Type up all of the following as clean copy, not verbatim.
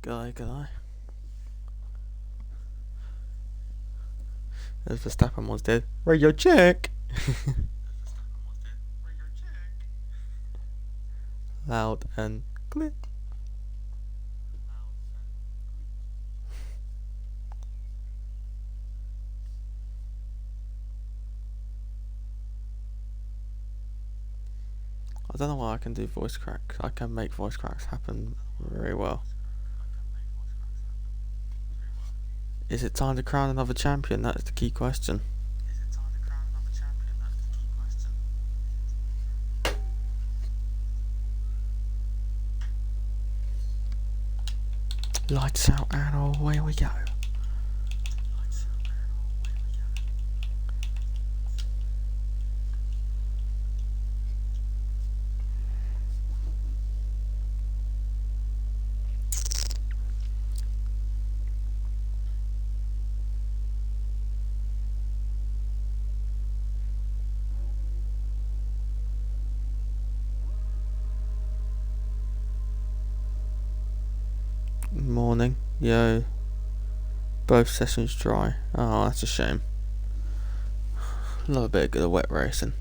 Good eye. There's Verstappen was dead. Radio check! Loud and clear. I don't know why I can do voice cracks. I can make voice cracks happen very well. Is it time to crown another champion? That is the key question. Lights out and away we go. Morning, yo. Both sessions dry. Oh, that's a shame. Love a bit of good wet racing.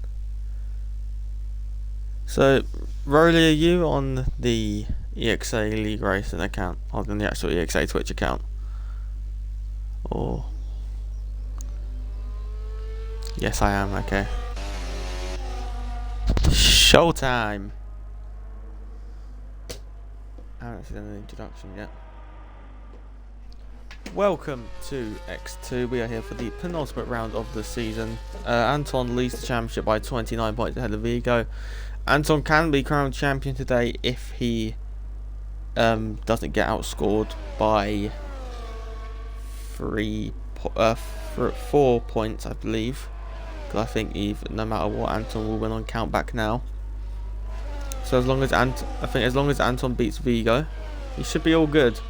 So, Rolly, are you on the EXA League Racing account, or on the actual EXA Twitch account? Or yes, I am. Okay. Showtime. I haven't seen an introduction yet. Welcome to X2. We are here for the penultimate round of the season. Anton leads the championship by 29 points ahead of Vigo. Anton can be crowned champion today if he doesn't get outscored by 4 points, I believe. Because I think no matter what, Anton will win on count back now. So as long as Anton beats Vigo, he should be all good.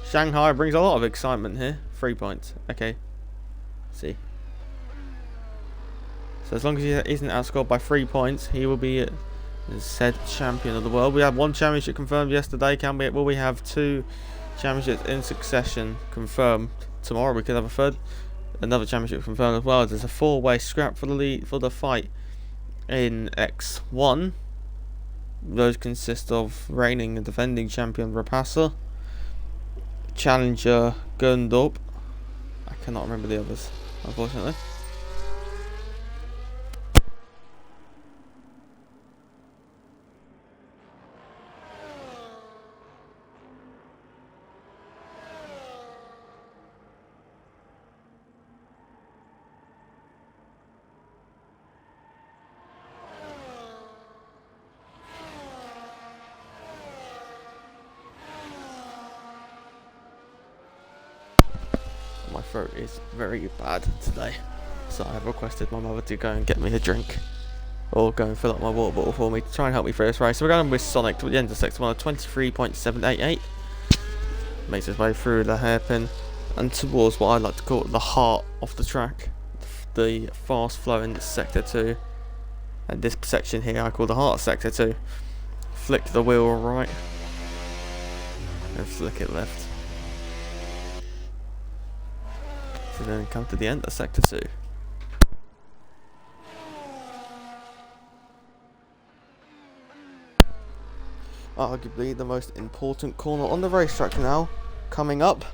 Shanghai brings a lot of excitement here. 3 points. Okay. See. So as long as he isn't outscored by 3 points, he will be said champion of the world. We had 1 championship confirmed yesterday. Will we have 2 championships in succession confirmed tomorrow? We could have another championship confirmed as well. There's a 4-way scrap for the fight in X1. Those consist of reigning and defending champion Rapasa, challenger Gundorp. I cannot remember the others, unfortunately. My throat is very bad today, so I have requested my mother to go and get me a drink, or go and fill up my water bottle for me to try and help me through this race. So we're going with Sonic to the end of sector 1 at 23.788. Makes his way through the hairpin and towards what I like to call the heart of the track, the fast flowing sector 2. And this section here I call the heart of sector 2. Flick the wheel right and flick it left. So then come to the end of sector 2. Arguably the most important corner on the racetrack now. Coming up,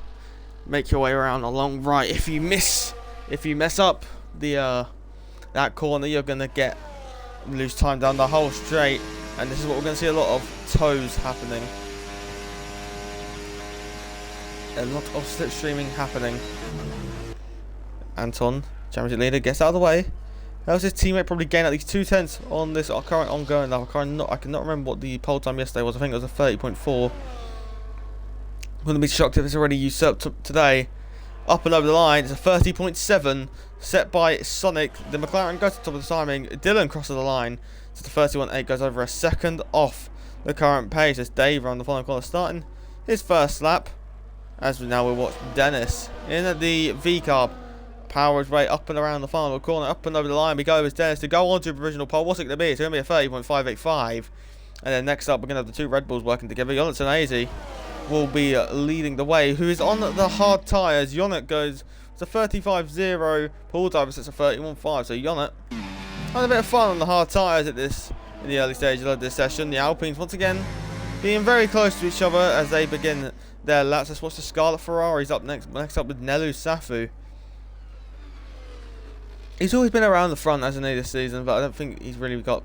make your way around a long right. If you mess up the that corner, you're gonna lose time down the whole straight, and this is what we're gonna see a lot of toes happening. A lot of slipstreaming happening. Anton, championship leader, gets out of the way. How's his teammate probably gained at least 2/10 on this current ongoing lap? I cannot remember what the pole time yesterday was. I think it was a 30.4. Wouldn't be shocked if it's already usurped today. Up and over the line, it's a 30.7 set by Sonic. The McLaren goes to the top of the timing. Dylan crosses the line. So the 31.8 goes over a second off the current pace as Dave around the final corner starting his first lap. As we now will watch Dennis in the V-Carb. Power his way up and around the final corner, up and over the line we go as Dennis to go on to a provisional pole. What's it going to be? It's going to be a 30.585. And then next up we're going to have the 2 Red Bulls working together. Jonathan Azy will be leading the way, who is on the hard tyres. Yonnet goes to 35.0. Paul Diver sets a 31.5. So Yonnet had a bit of fun on the hard tyres in the early stages of this session. The Alpines once again being very close to each other as they begin their laps. Let's watch the Scarlet Ferraris up next. Next up with Nelu Safu. He's always been around the front, hasn't he, this season, but I don't think he's really got...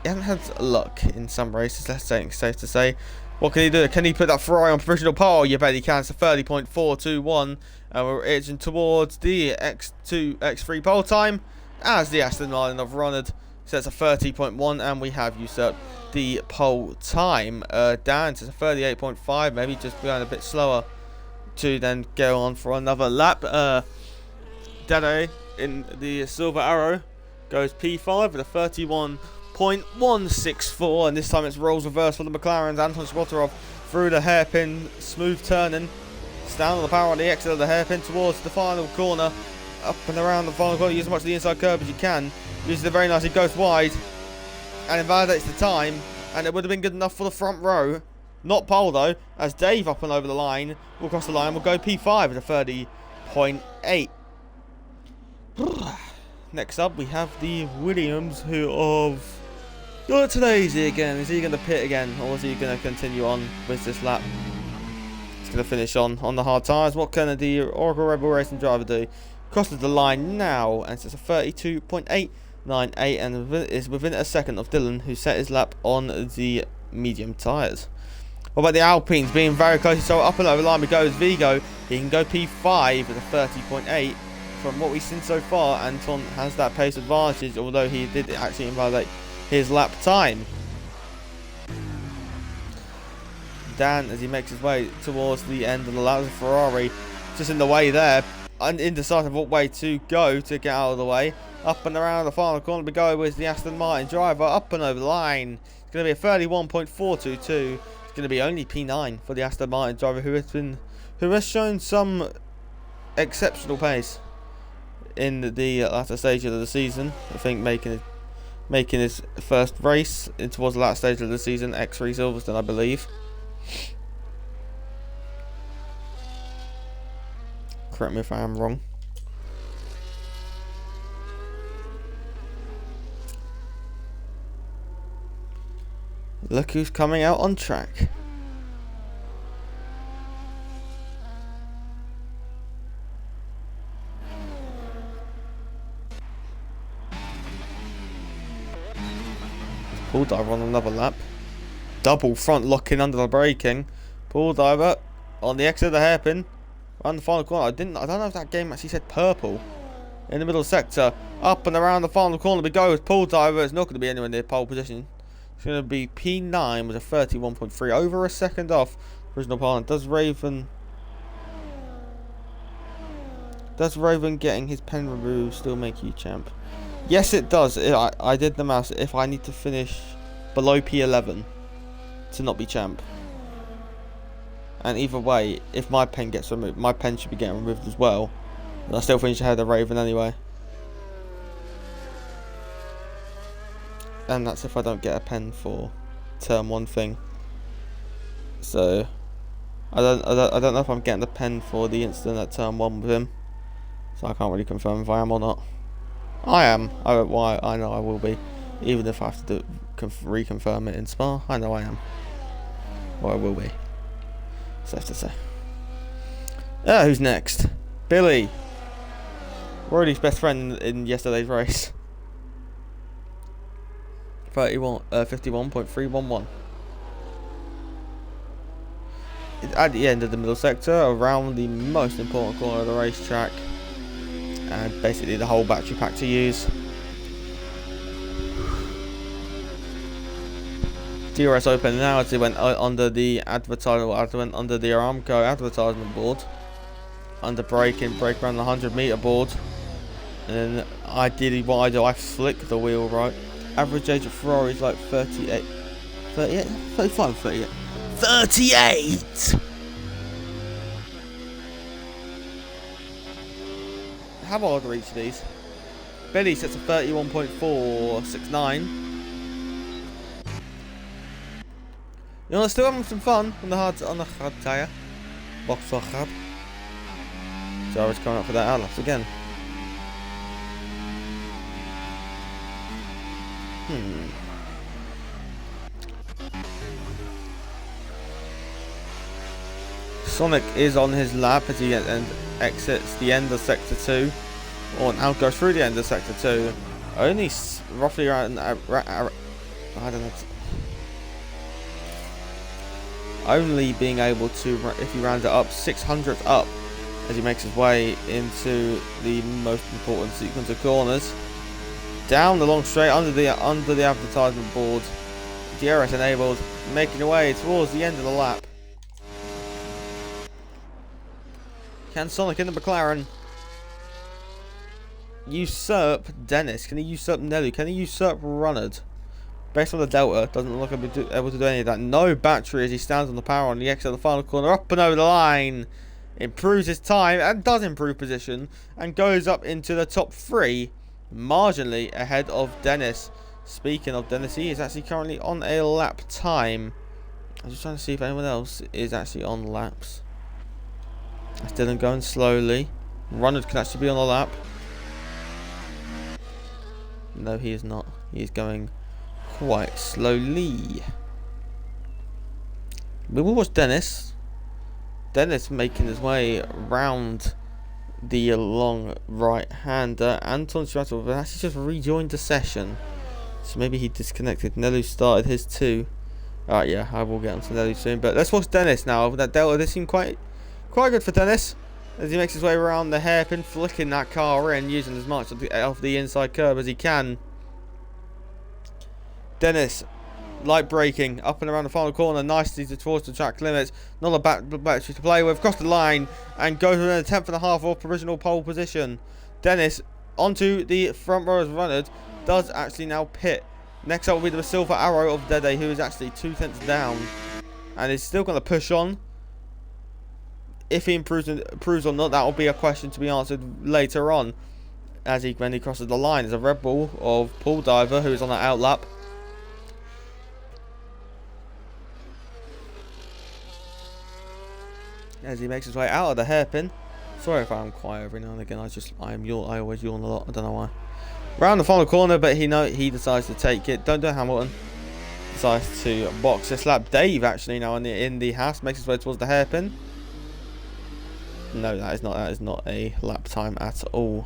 He hasn't had luck in some races, let's say, it's safe to say. What can he do? Can he put that Ferrari on provisional pole? You bet he can. It's a 30.421. And we're edging towards the X2, X3 pole time as the Aston Martin of Ronald sets a 30.1, and we have usurped the pole time. Dan says a 38.5, maybe just going a bit slower to then go on for another lap. Dade in the Silver Arrow goes P5 with a 31.164, and this time it's roles reverse for the McLarens. Anton Shmotarov through the hairpin, smooth turning, down on the power on the exit of the hairpin towards the final corner, up and around the final corner. Use as much of the inside curve as you can. Uses it very nicely, goes wide and invalidates the time, and it would have been good enough for the front row. Not pole though, as Dave up and over the line will cross the line, will go P5 at a 30.8. Next up we have the Williams, who of... today is he again? Is he going to pit again, or is he going to continue on with this lap? He's going to finish on the hard tyres. What can the Oracle Rebel Racing driver do? Crosses the line now, and it's a 32.898, and is within a second of Dylan, who set his lap on the medium tyres. What about the Alpines being very close? So up and over the line we goes Vigo. He can go P5 with a 30.8. From what we've seen so far, Anton has that pace advantage, although he did actually invalidate his lap time. Dan, as he makes his way towards the end of the lap, Ferrari just in the way there, indecisive what way to go to get out of the way. Up and around the final corner we go with the Aston Martin driver, up and over the line. It's going to be a 31.422. It's going to be only P9 for the Aston Martin driver, who has shown some exceptional pace in the latter stage of the season. I think making his first race towards the latter stage of the season, X3 Silverstone, I believe. Correct me if I am wrong. Look who's coming out on track. Paul Diver on another lap. Double front locking under the braking. Paul Diver on the exit of the hairpin. Around the final corner. I don't know if that game actually said purple. In the middle sector. Up and around the final corner we go with Paul Diver. It's not going to be anywhere near pole position. It's going to be P9 with a 31.3. Over a second off original pole. Does Raven getting his pen removed still make you champ? Yes, it does. I did the maths. If I need to finish below P11 to not be champ. And either way, if my pen gets removed, my pen should be getting removed as well. And I still finish ahead of Raven anyway. And that's if I don't get a pen for term 1 thing. So I don't know if I'm getting the pen for the incident at term 1 with him. So I can't really confirm if I am or not. I am. I know I will be. Even if I have to reconfirm it in Spa, I know I am. Or I will be. Safe to say. Who's next? Billy. Rory's best friend in yesterday's race. 51.311. At the end of the middle sector, around the most important corner of the racetrack. And basically the whole battery pack to use. DRS open now as he went under the under the Aramco advertisement board, under brake around the 100-meter board, and then ideally what I do, I flick the wheel right. Average age of Ferrari is like 38, 35, 38. 38! How old are each of these? Billy sets a 31.469. You know, still having some fun on the hard tyre. Box for hard. Jarvis coming up for that outlap again. Sonic is on his lap as he exits the end of Sector 2. Or now goes through the end of Sector 2. Only roughly around... I don't know. Only being able to, if he rounds it up, 600th up as he makes his way into the most important sequence of corners. Down the long straight under the advertisement board. DRS enabled, making your way towards the end of the lap. Can Sonic in the McLaren usurp Dennis? Can he usurp Nelly? Can he usurp Runnard? Based on the Delta, doesn't look like he'll be able to do any of that. No battery as he stands on the power on the exit of the final corner. Up and over the line. Improves his time and does improve position. And goes up into the top 3. Marginally ahead of Dennis. Speaking of Dennis, he is actually currently on a lap time. I'm just trying to see if anyone else is actually on laps. That's Dylan going slowly. Runnard can actually be on the lap. No, he is not. He is going quite slowly. We will watch Dennis. Dennis making his way round the long right-hander. Anton Stratov actually just rejoined the session. So maybe he disconnected. Nelu started his too. Alright, yeah, I will get onto Nelu soon. But let's watch Dennis now. That Delta, this seemed quite good for Dennis. As he makes his way around the hairpin, flicking that car in, using as much of the inside curb as he can. Dennis, light braking, up and around the final corner, nicely towards the track limits. Not a battery to play with, across the line, and goes within a tenth and a half of provisional pole position. Dennis, onto the front row as Runnard, does actually now pit. Next up will be the Silver Arrow of Dede, who is actually 2 tenths down, and is still going to push on. If he improves or not, that will be a question to be answered later on. When he crosses the line, there's a Red Bull of Paul Diver, who is on that outlap. As he makes his way out of the hairpin. Sorry if I'm quiet every now and again. I always yawn a lot. I don't know why. Round the final corner, but he decides to take it. Don't do Hamilton. Decides to box this lap. Dave actually now in the house makes his way towards the hairpin. No, that is not a lap time at all.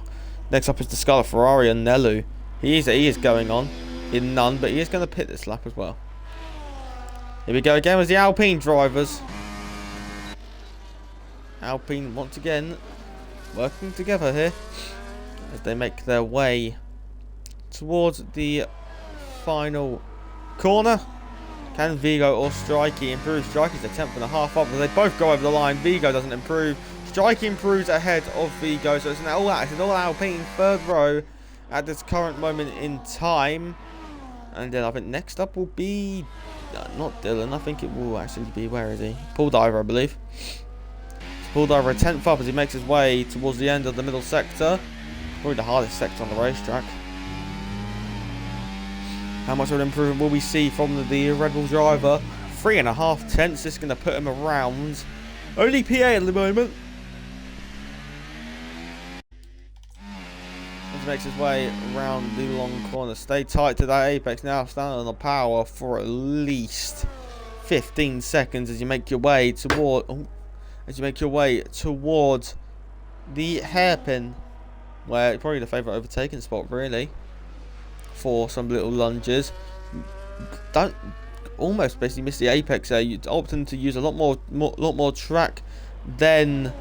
Next up is the Scarlet Ferrari and Nelu. He is going on in none, but he is going to pit this lap as well. Here we go again with the Alpine drivers. Alpine once again working together here as they make their way towards the final corner. Can Vigo or Strikey improve? Strikey's a tenth and a half up, but they both go over the line. Vigo doesn't improve. Strikey improves ahead of Vigo, so it's an all Alpine third row at this current moment in time. And then I think next up will be not Dylan. I think it will actually be, where is he? Paul Diver, I believe. Paul Diver a tenth up as he makes his way towards the end of the middle sector. Probably the hardest sector on the racetrack. How much of an improvement will we see from the Red Bull driver? 3.5 tenths. This is going to put him around only P8 at the moment. As he makes his way around the long corner. Stay tight to that apex now. Standing on the power for at least 15 seconds as you make your way toward... towards the hairpin, where probably the favourite overtaking spot really for some little lunges. Don't almost basically miss the apex there. You're opting to use a lot more track than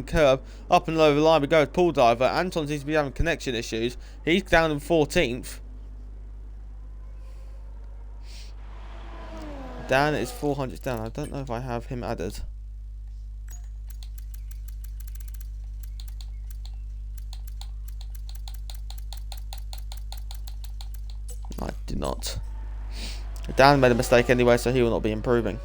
curb. Up and lower the line we go with Paul Diver. Anton seems to be having connection issues. He's down in 14th. Dan is 400 down. I don't know if I have him added. I do not. Dan made a mistake anyway, so he will not be improving.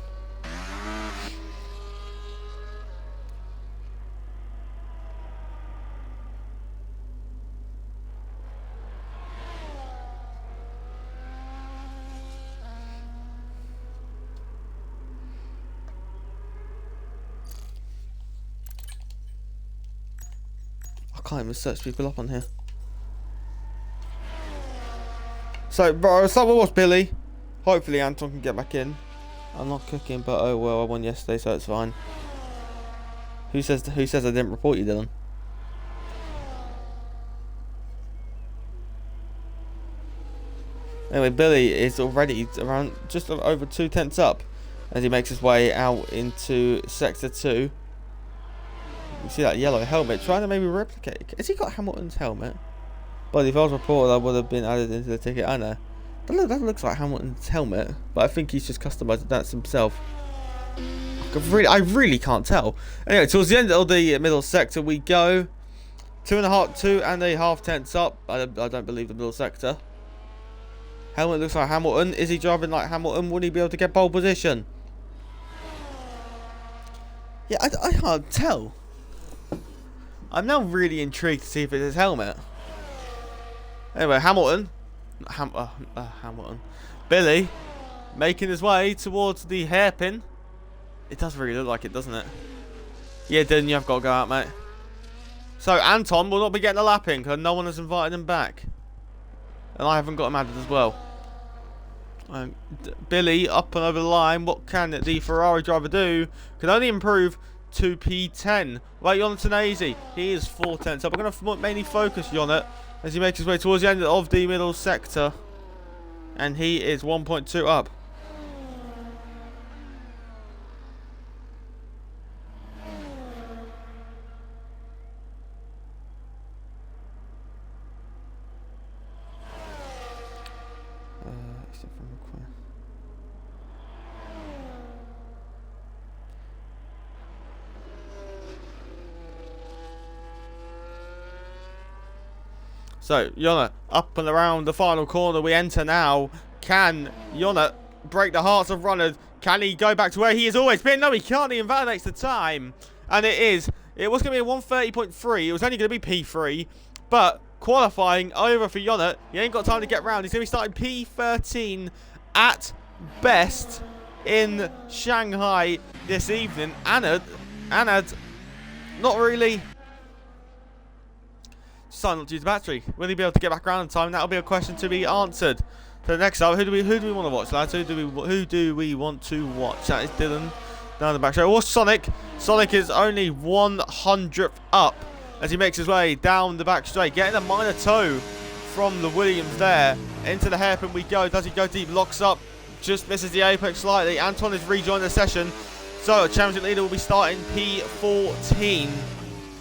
can't even search people up on here. So, bro, so we'll watch Billy. Hopefully Anton can get back in. I'm not cooking, but oh well, I won yesterday, so it's fine. Who says I didn't report you, Dylan? Anyway, Billy is already around just over 2/10 up as he makes his way out into Sector 2. You see that yellow helmet, trying to maybe replicate. Has he got Hamilton's helmet? Well, if I was reported, that would have been added into the ticket. I know. That looks like Hamilton's helmet, but I think he's just customized that himself. I really can't tell. Anyway, towards the end of the middle sector we go. 2.5 tenths up. I don't believe the middle sector. Helmet looks like Hamilton. Is he driving like Hamilton? Would he be able to get pole position? Yeah, I can't tell. I'm now really intrigued to see if it's his helmet. Anyway, Hamilton. Billy making his way towards the hairpin. It does really look like it, doesn't it? Yeah, Dylan, you have got to go out, mate. So, Anton will not be getting a lap in because no one has invited him back. And I haven't got him added as well. Billy up and over the line. What can the Ferrari driver do? Can only improve to P10. Right, Jonathan, he is 4/10. So we're going to mainly focus on it as he makes his way towards the end of the middle sector. And he is 1.2 up. So, Jonna, up and around the final corner we enter now. Can Jonna break the hearts of runners? Can he go back to where he has always been? No, he can't. He invalidates the time. And it was going to be a 1:30.3. It was only going to be P3. But qualifying over for Jonna. He ain't got time to get round. He's going to be starting P13 at best in Shanghai this evening. Anad, not really. Decided not to use the battery. Will he be able to get back around in time? That'll be a question to be answered. So next up, who do we want to watch, lads? Who do we want to watch? That is Dylan down the back straight. Or Sonic. Sonic is only 100th up as he makes his way down the back straight, getting a minor toe from the Williams there. Into the hairpin we go. Does he go deep? Locks up. Just misses the apex slightly. Anton is rejoining the session. So championship leader will be starting P14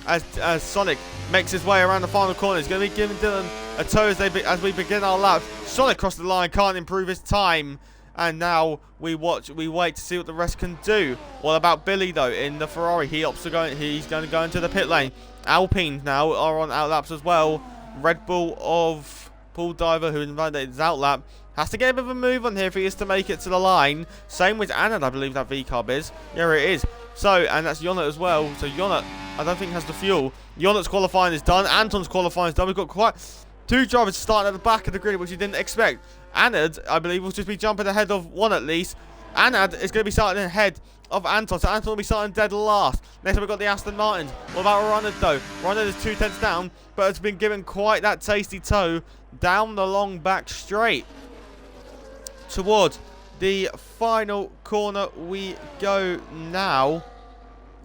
as Sonic makes his way around the final corner. He's going to be giving Dylan a toe as we begin our lap. Sonic across the line, can't improve his time. And now we wait to see what the rest can do. What about Billy though in the Ferrari? He's going to go into the pit lane. Alpine now are on outlaps as well. Red Bull of Pool Diver, who invalidated his outlap, has to get a bit of a move on here if he is to make it to the line. Same with Anand, I believe that V-carb is. Yeah, it is. So, and that's Jonna as well. So Jonna, I don't think has the fuel. Jonna's qualifying is done. Anton's qualifying is done. We've got quite two drivers starting at the back of the grid, which you didn't expect. Anand, I believe, will just be jumping ahead of one at least. Anand is going to be starting ahead of Anton. So Anton will be starting dead last. Next up, we've got the Aston Martins. What about Ronald though? Ronald is 2/10 down, but has been given quite that tasty toe down the long back straight. Towards the final corner we go now.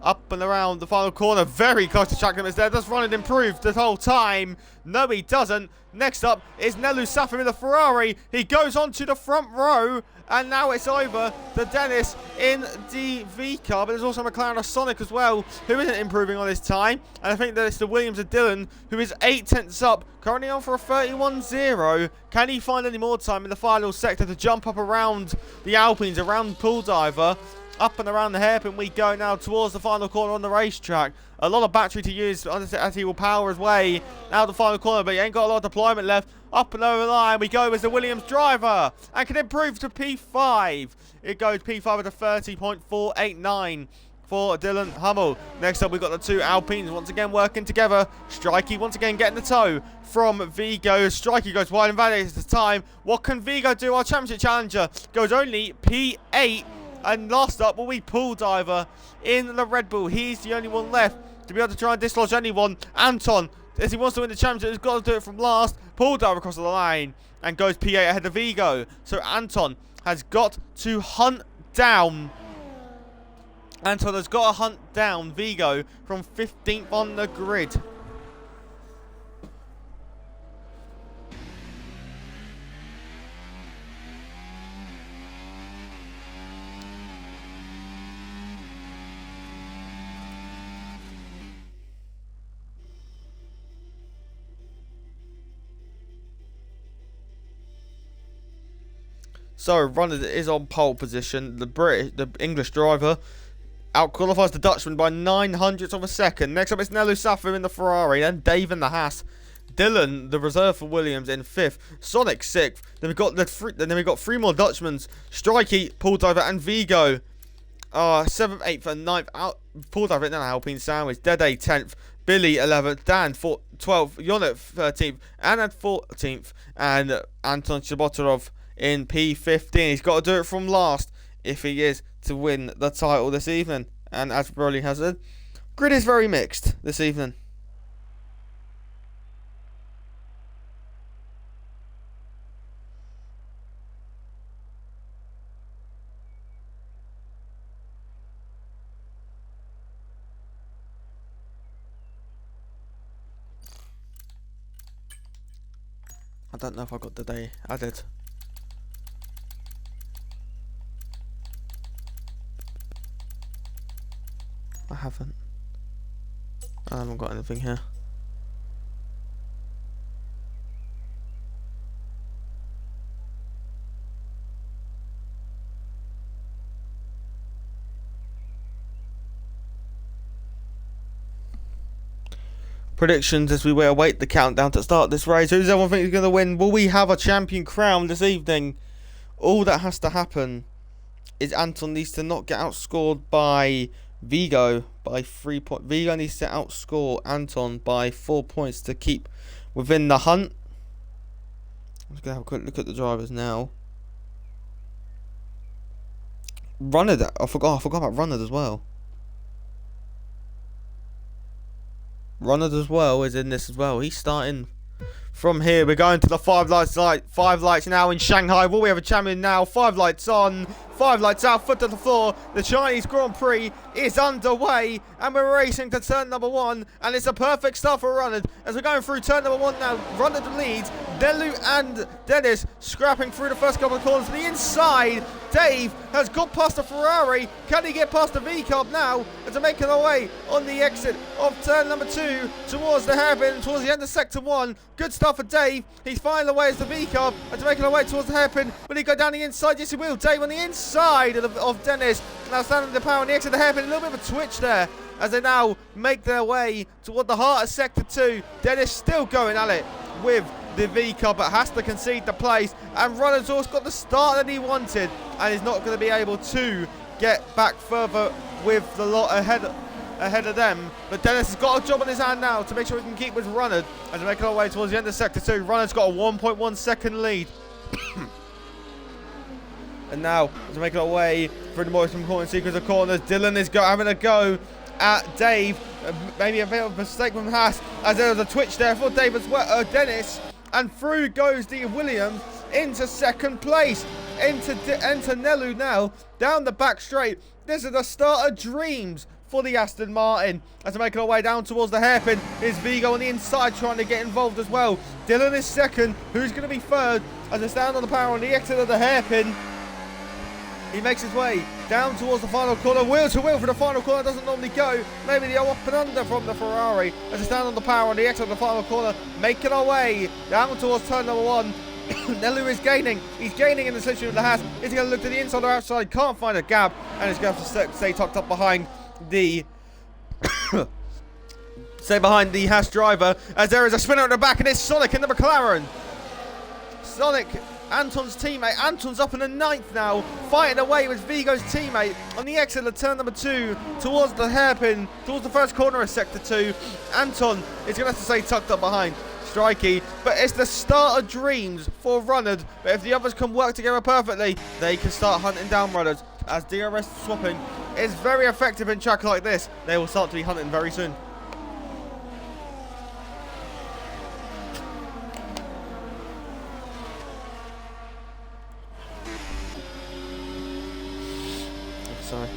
Up and around the final corner, very close to track limits there. Does Ronald improve the whole time? No, he doesn't. Next up is Nelu Safir in the Ferrari. He goes on to the front row, and now it's over to Dennis in the V-car. But there's also McLaren of Sonic as well, who isn't improving on his time. And I think that it's the Williams of Dylan, who is 8/10 up, currently on for a 31.0. Can he find any more time in the final sector to jump up around the Alpines, around Pool Diver? Up and around the hairpin we go now towards the final corner on the racetrack. A lot of battery to use as he will power his way out the final corner, but he ain't got a lot of deployment left. Up and over the line we go as the Williams driver and can improve to P5. It goes P5 at a 30.489 for Dylan Hummel. Next up we've got the two Alpines once again working together. Strikey once again getting the toe from Vigo. Strikey goes wide and validates the time. What can Vigo do? Our championship challenger goes only P8. And last up will be Pool Diver in the Red Bull. He's the only one left to be able to try and dislodge anyone. Anton As he wants to win the championship, he's got to do it from last. Pull dive across the line and goes P8 ahead of Vigo. So Anton has got to hunt down. Anton has got to hunt down Vigo from 15th on the grid. So Runner is on pole position. The English driver outqualifies the Dutchman by 900ths of a second. Next up is Nelu Safu in the Ferrari, then Dave in the Haas. Dylan, the reserve for Williams, in 5th. Sonic 6th. Then we've got 3 more Dutchmans: Strikey, Paul Diver, and Vigo. 7th, 8th, and 9th. Paul Diver now Alpine Sandwich. Dede 10th. Billy 11th. Dan 12th. Yonet 13th. Anad 14th. And Anton Chabotarov in P15. He's got to do it from last if he is to win the title this evening. And as Broly has said, grid is very mixed this evening. I don't know if I got the day added. I haven't. I haven't got anything here. Predictions as we await the countdown to start this race. Who's everyone think is going to win? Will we have a champion crown this evening? All that has to happen is Anton needs to not get outscored by Vigo by 3 points. Vigo needs to outscore Anton by 4 points to keep within the hunt. I'm just going to have a quick look at the drivers now. Runner, I forgot about Runner as well. Runner as well is in this as well. He's starting from here. We're going to the 5 lights now in Shanghai. Will we have a champion now? 5 lights on, 5 lights out, foot to the floor. The Chinese Grand Prix is underway and we're racing to turn number 1, and it's a perfect start for Runner as we're going through turn number 1 now. Runner leads. Delu and Dennis scrapping through the first couple of corners. To the inside, Dave has got past the Ferrari. Can he get past the V-Cub now? As they're making their way on the exit of turn number 2 towards the hairpin, towards the end of sector 1. Good stuff for Dave. He's finding away as the V-Cub as they're making their way towards the hairpin. Will he go down the inside? Yes, he will. Dave on the inside of Dennis. Now standing the power on the exit of the hairpin. A little bit of a twitch there as they now make their way toward the heart of sector 2. Dennis still going at it with the V-Cub, but has to concede the place, and Runner's also got the start that he wanted and is not going to be able to get back further with the lot ahead of them. But Dennis has got a job on his hand now to make sure he can keep with Runner as they make our way towards the end of sector 2. Runner's got a 1.1 second lead. And now as we make our way through the most important sequence of corners, Dylan is having a go at Dave. Maybe a bit of a mistake from Haas as there was a twitch there for Dave as well, Dennis. And through goes the Williams into second place. Into Nelu now, down the back straight. This is the start of dreams for the Aston Martin. As they're making our way down towards the hairpin, is Vigo on the inside trying to get involved as well. Dylan is second. Who's going to be third? As they stand on the power on the exit of the hairpin. He makes his way down towards the final corner. Wheel to wheel for the final corner. Doesn't normally go. Maybe the up and under from the Ferrari. As they stand on the power on the exit of the final corner. Making our way down towards turn number 1. Nelu is gaining. He's gaining in the situation of the Haas. Is he going to look to the inside or outside? Can't find a gap. And he's going to have to stay tucked up behind the... stay behind the Haas driver. As there is a spinner at the back. And it's Sonic in the McLaren. Sonic... Anton's teammate. Anton's up in the 9th now, fighting away with Vigo's teammate on the exit of turn number 2 towards the hairpin, towards the first corner of sector 2. Anton is going to have to stay tucked up behind Strikey, but it's the start of dreams for Runners. But if the others can work together perfectly, they can start hunting down Runners, as DRS swapping is very effective in track like this. They will start to be hunting very soon. Sorry.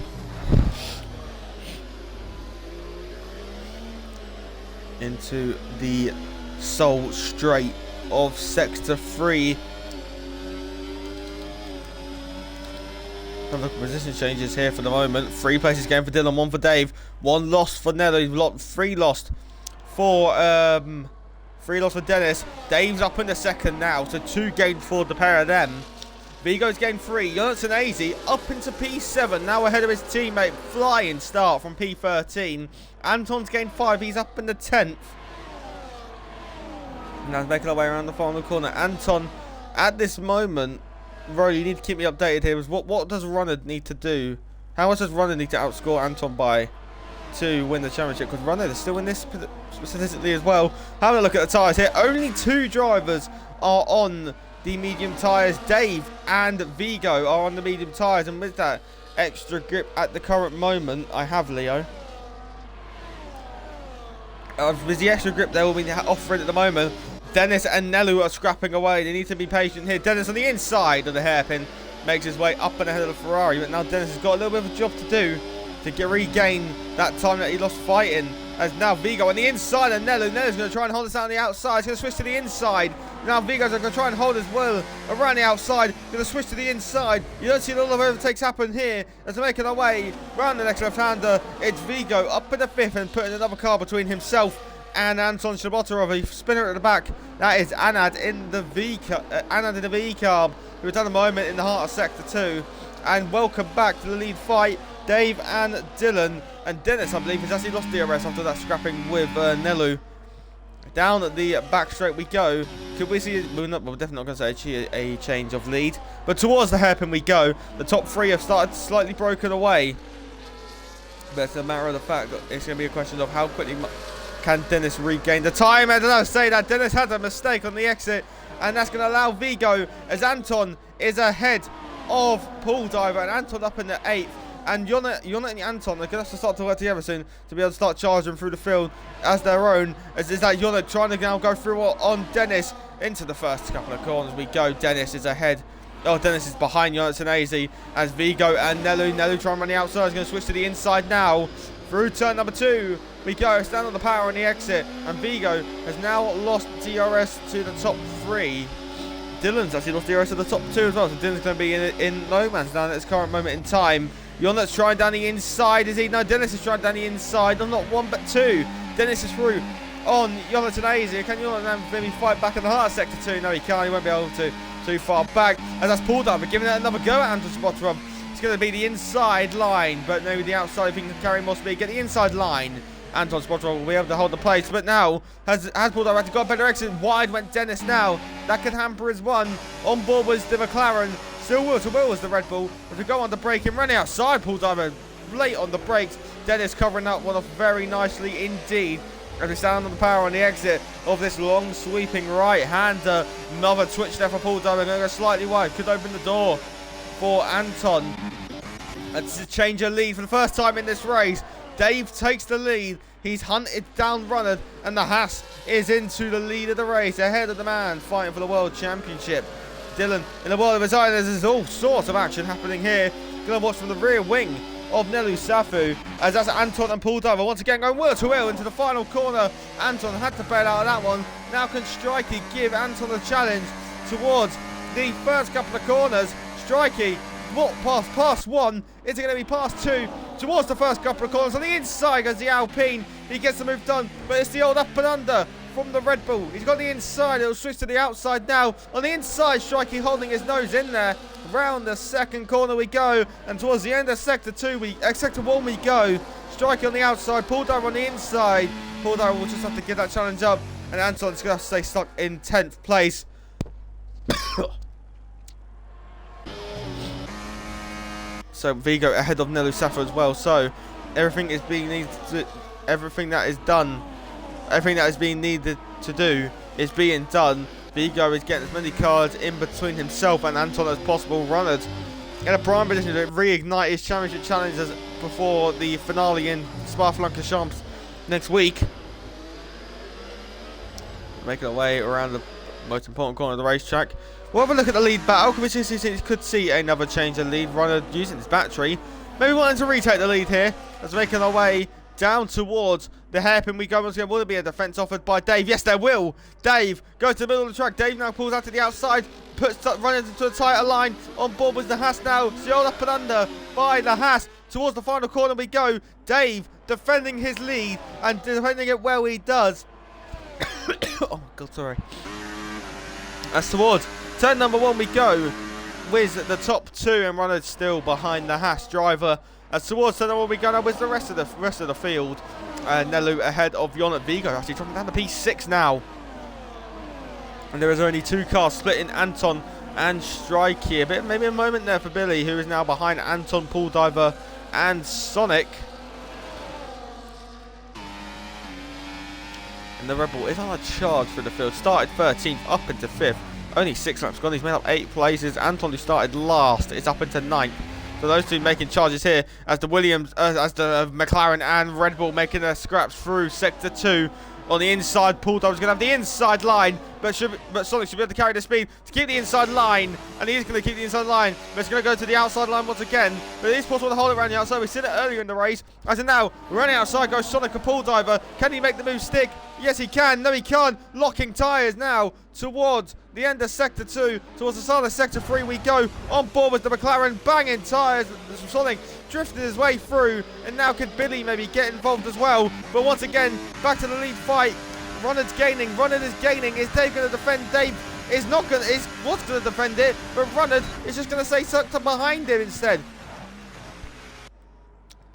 Into the sole straight of Sector 3. Have a look at position changes here for the moment. 3 places game for Dylan, 1 for Dave, 1 loss for Nello, 3 lost for 3 lost for Dennis. Dave's up in the second now, so 2 gained for the pair of them. Vigo's gained 3. Jonathan Azy up into P7, now ahead of his teammate. Flying start from P13. Anton's gained 5, he's up in the 10th. Now making our way around the final corner. Anton, at this moment, Rory, you need to keep me updated here. What does Runner need to do? How much does Runner need to outscore Anton by to win the championship? Because Runner is still in this statistically as well. Having a look at the tyres here. Only 2 drivers are on the medium tyres. Dave and Vigo are on the medium tyres. And with that extra grip at the current moment, I have Leo. With the extra grip they will be offering at the moment, Dennis and Nelu are scrapping away. They need to be patient here. Dennis on the inside of the hairpin makes his way up and ahead of the Ferrari. But now Dennis has got a little bit of a job to do to regain that time that he lost fighting. As now Vigo on the inside and Nelu. Nelu's going to try and hold us out on the outside. He's going to switch to the inside. Now Vigo's going to try and hold as well around the outside. Going to switch to the inside. You don't see a lot of overtakes happen here as they're making their way round the next left-hander. It's Vigo up in the 5th and putting another car between himself and Anton Shabotarov, a spinner at the back. That is Anad in the V carb, who is at the moment in the heart of Sector 2. And welcome back to the lead fight, Dave and Dylan. And Dennis, I believe, has actually lost DRS after that scrapping with Nelu. Down at the back straight we go. Could we see? We're definitely not going to say a change of lead, but towards the hairpin we go. The top 3 have started slightly broken away, but it's a matter of the fact that it's going to be a question of how quickly can Dennis regain the time. And I say that Dennis had a mistake on the exit, and that's going to allow Vigo, as Anton is ahead of Paul Diver, and Anton up in the 8th. And Jonat and Anton are going to have to start to work together soon to be able to start charging through the field as their own. As is that Jonat trying to now go through on Dennis into the first couple of corners we go. Dennis is ahead. Oh, Dennis is behind Jonathan Azy as Vigo and Nelu trying to run the outside. He's going to switch to the inside now. Through turn number 2 we go. Stand on the power on the exit. And Vigo has now lost DRS to the top 3. Dylan's actually lost DRS to the top 2 as well. So Dylan's going to be in no man's land at this current moment in time. Jonat's trying down the inside, is he? No, Dennis is trying down the inside. No, not 1 but 2. Dennis is through on Jonathan Azy. Can Jonathan maybe fight back in the heart of Sector 2? No, he can't. He won't be able to. Too far back. As that's Paul Diver giving it another go at Anton Spotrov. It's going to be the inside line, but maybe the outside if he can carry more speed. Get the inside line. Anton Spotrov will be able to hold the place, but now has Paul Diver got a better exit. Wide went Dennis now. That could hamper his one. On board was the McLaren. Still will to will was the Red Bull. As we go on the break and running outside, Paul Diver late on the brakes. Dennis covering that one off very nicely indeed. As we stand on the power on the exit of this long sweeping right-hander. Another twitch there for Paul Diver. Going to go slightly wide. Could open the door for Anton. And to change a lead for the first time in this race. Dave takes the lead. He's hunted down Runner. And the Haas is into the lead of the race. Ahead of the man fighting for the World Championship. Dylan in the world of his eye. There's all sorts of action happening here. Going to watch from the rear wing of Nelu Safu, as that's Anton and Paul Diver once again going wheel to wheel into the final corner. Anton had to bail out of that one. Now can Strikey give Anton a challenge towards the first couple of corners. Strikey, what past 1? Is it going to be past 2? Towards the first couple of corners on the inside goes the Alpine. He gets the move done, but it's the old up and under from the Red Bull. He's got the inside. It'll switch to the outside now. On the inside, Strikey holding his nose in there. Round the second corner we go, and towards the end of Sector 1 we go. Strikey on the outside, Paul Diver on the inside. Paul Diver will just have to give that challenge up, and Anton's going to have to stay stuck in 10th place. So Vigo ahead of Nelu Safa as well. So everything that is being needed to do is being done. Vigo is getting as many cards in between himself and Anton as possible. Runners in a prime position to reignite his championship challenges before the finale in Spa-Francorchamps next week. Making our way around the most important corner of the racetrack. We'll have a look at the lead battle. We could see another change in lead. Runner using his battery maybe wanting to retake the lead here as we're making our way down towards the hairpin we go. Once again, will there be a defense offered by Dave? Yes, there will. Dave goes to the middle of the track. Dave now pulls out to the outside, running into a tighter line. On board with the Haas now. Sealed up and under by the Haas. Towards the final corner we go. Dave defending his lead and defending it well he does. Oh, God, sorry. As towards turn number 1 we go with the top 2 and runners still behind the Haas driver. As towards turn number 1 we go now with the rest of the field. Nelu ahead of Yon Vigo, actually dropping down to P6 now. And there is only 2 cars splitting Anton and Strike here. But maybe a moment there for Billy, who is now behind Anton, Pool Diver and Sonic. And the Rebel is on a charge for the field. Started 13th, up into 5th. Only 6 laps gone. He's made up 8 places. Anton, who started last, is up into 9th. So those two making charges here as the McLaren and Red Bull making their scraps through Sector 2. On the inside, Pool Diver's going to have the inside line, but Sonic should be able to carry the speed to keep the inside line, and he is going to keep the inside line, but it's going to go to the outside line once again, but it is possible to hold it around the outside. We've seen it earlier in the race, as of now, running outside goes Sonic and Pool Diver. Can he make the move stick? Yes, he can. No, he can't. Locking tyres now towards the end of Sector 2, towards the start of Sector 3 we go. On board with the McLaren, banging tyres. Sonic drifted his way through, and now could Billy maybe get involved as well. But once again, back to the lead fight. Runners gaining. Runners is gaining. Is Dave going to defend? Dave is not going. Was going to defend it, but Runners is just going to say something behind him instead.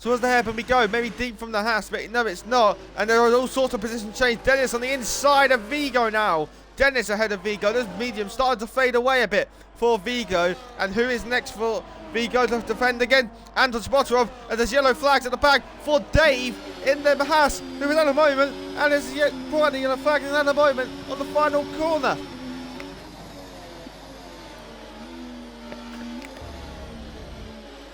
Towards the hairpin we go, maybe deep from the Haas, but no, it's not. And there are all sorts of position change. Dennis on the inside of Vigo now. Dennis ahead of Vigo. This medium started to fade away a bit for Vigo. And who is next for Vigo to defend again? Anton Spotarov, and there's yellow flags at the back for Dave in the Haas, who is at a moment, and there's yet brought the yellow flag at a moment on the final corner.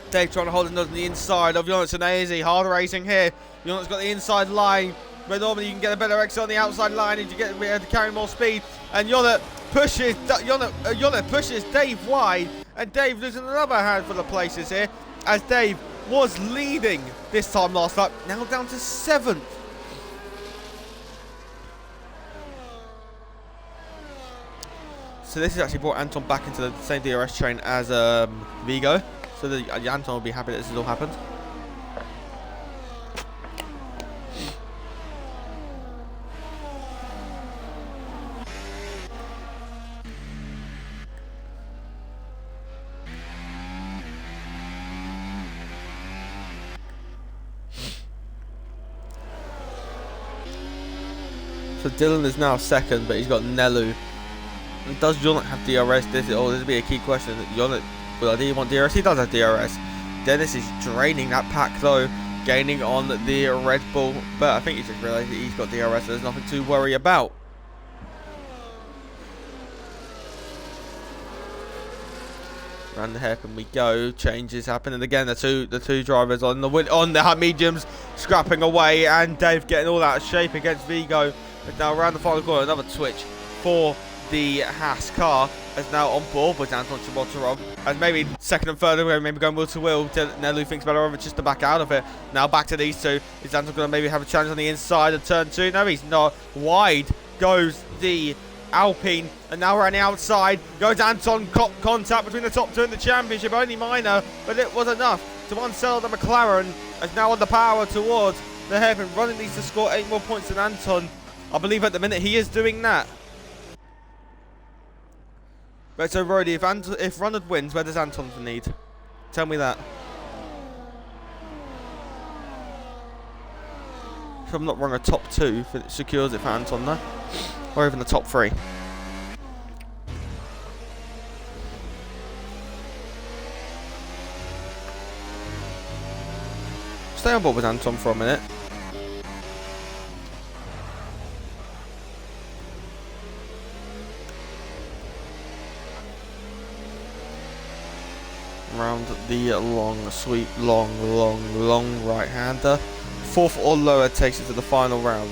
Dave trying to hold it on the inside of Jonas and Azy. Hard racing here. Jonas got the inside line, where normally you can get a better exit on the outside line and you get to carry more speed. And Jonas pushes Dave wide, and Dave losing another handful of places here, as Dave was leading this time last lap, now down to 7th. So this has actually brought Anton back into the same DRS train as Vigo. So Anton will be happy that this has all happened. So Dylan is now 2nd, but he's got Nelu. And does Jonat have DRS? This will be a key question. Jonat, well, do you want DRS? He does have DRS. Dennis is draining that pack though, gaining on the Red Bull. But I think he just realised that he's got DRS, so there's nothing to worry about. Around the hairpin we go. Changes happen, and again the two drivers on the mediums scrapping away, and Dave getting all out of shape against Vigo. But now around the final corner, another twitch for the Haas car, as now on board with Anton Chabotarov, and maybe 2nd and 3rd, maybe going wheel to wheel. Nelu thinks better of it just to back out of it. Now back to these two. Is Anton going to maybe have a challenge on the inside of turn 2? No, he's not. Wide goes the Alpine, and now we're on the outside. Goes Anton, contact between the top 2 in the championship, only minor, but it was enough to unsell the McLaren, as now on the power towards the hairpin. Running needs to score 8 more points than Anton. I believe at the minute he is doing that. Right, so Roddy, if Runnard wins, where does Anton need? Tell me that. If I'm not wrong, a top 2 secures it for Anton, though. Or even the top 3. Stay on board with Anton for a minute. Around the long, sweet, long right-hander. 4th or lower takes it to the final round.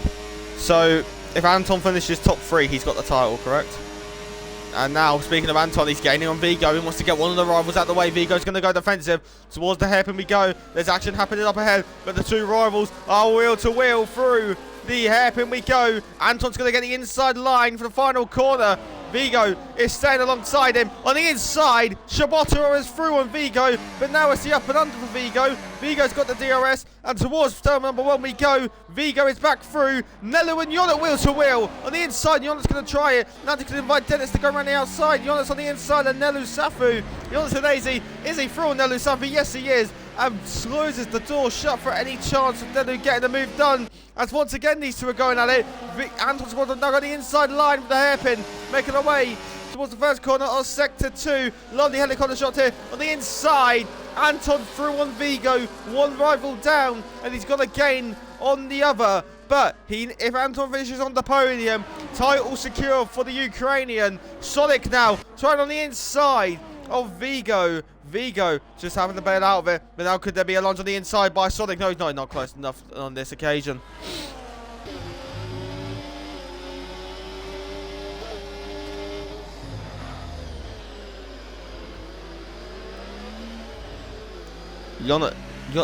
So, if Anton finishes top 3, he's got the title, correct? And now, speaking of Anton, he's gaining on Vigo. He wants to get one of the rivals out of the way. Vigo's going to go defensive. Towards the hairpin we go. There's action happening up ahead. But the two rivals are wheel to wheel through the hairpin we go. Anton's going to get the inside line for the final corner. Vigo is staying alongside him. On the inside, Shibata is through on Vigo, but now it's the up and under for Vigo. Vigo's got the DRS, and towards turn number 1 we go. Vigo is back through. Nelu and Yonat wheel to wheel. On the inside, Yonat's going to try it. Now they can invite Dennis to go around the outside. Yonat's on the inside, and Nelu Safu. Yonat's and Daisy. Is he through on Nelu Safu? Yes, he is. And closes the door shut for any chance of Nelu getting the move done. As once again, these two are going at it. Anton's now on the inside line with the hairpin, making their way towards the first corner of Sector 2. Lovely helicopter shot here on the inside. Anton through on Vigo, one rival down, and he's got a gain on the other. But if Anton finishes on the podium, title secure for the Ukrainian. Sonic now trying on the inside of Vigo. Vigo just having to bail out of it. But now could there be a launch on the inside by Sonic? No, he's not close enough on this occasion. Yonat,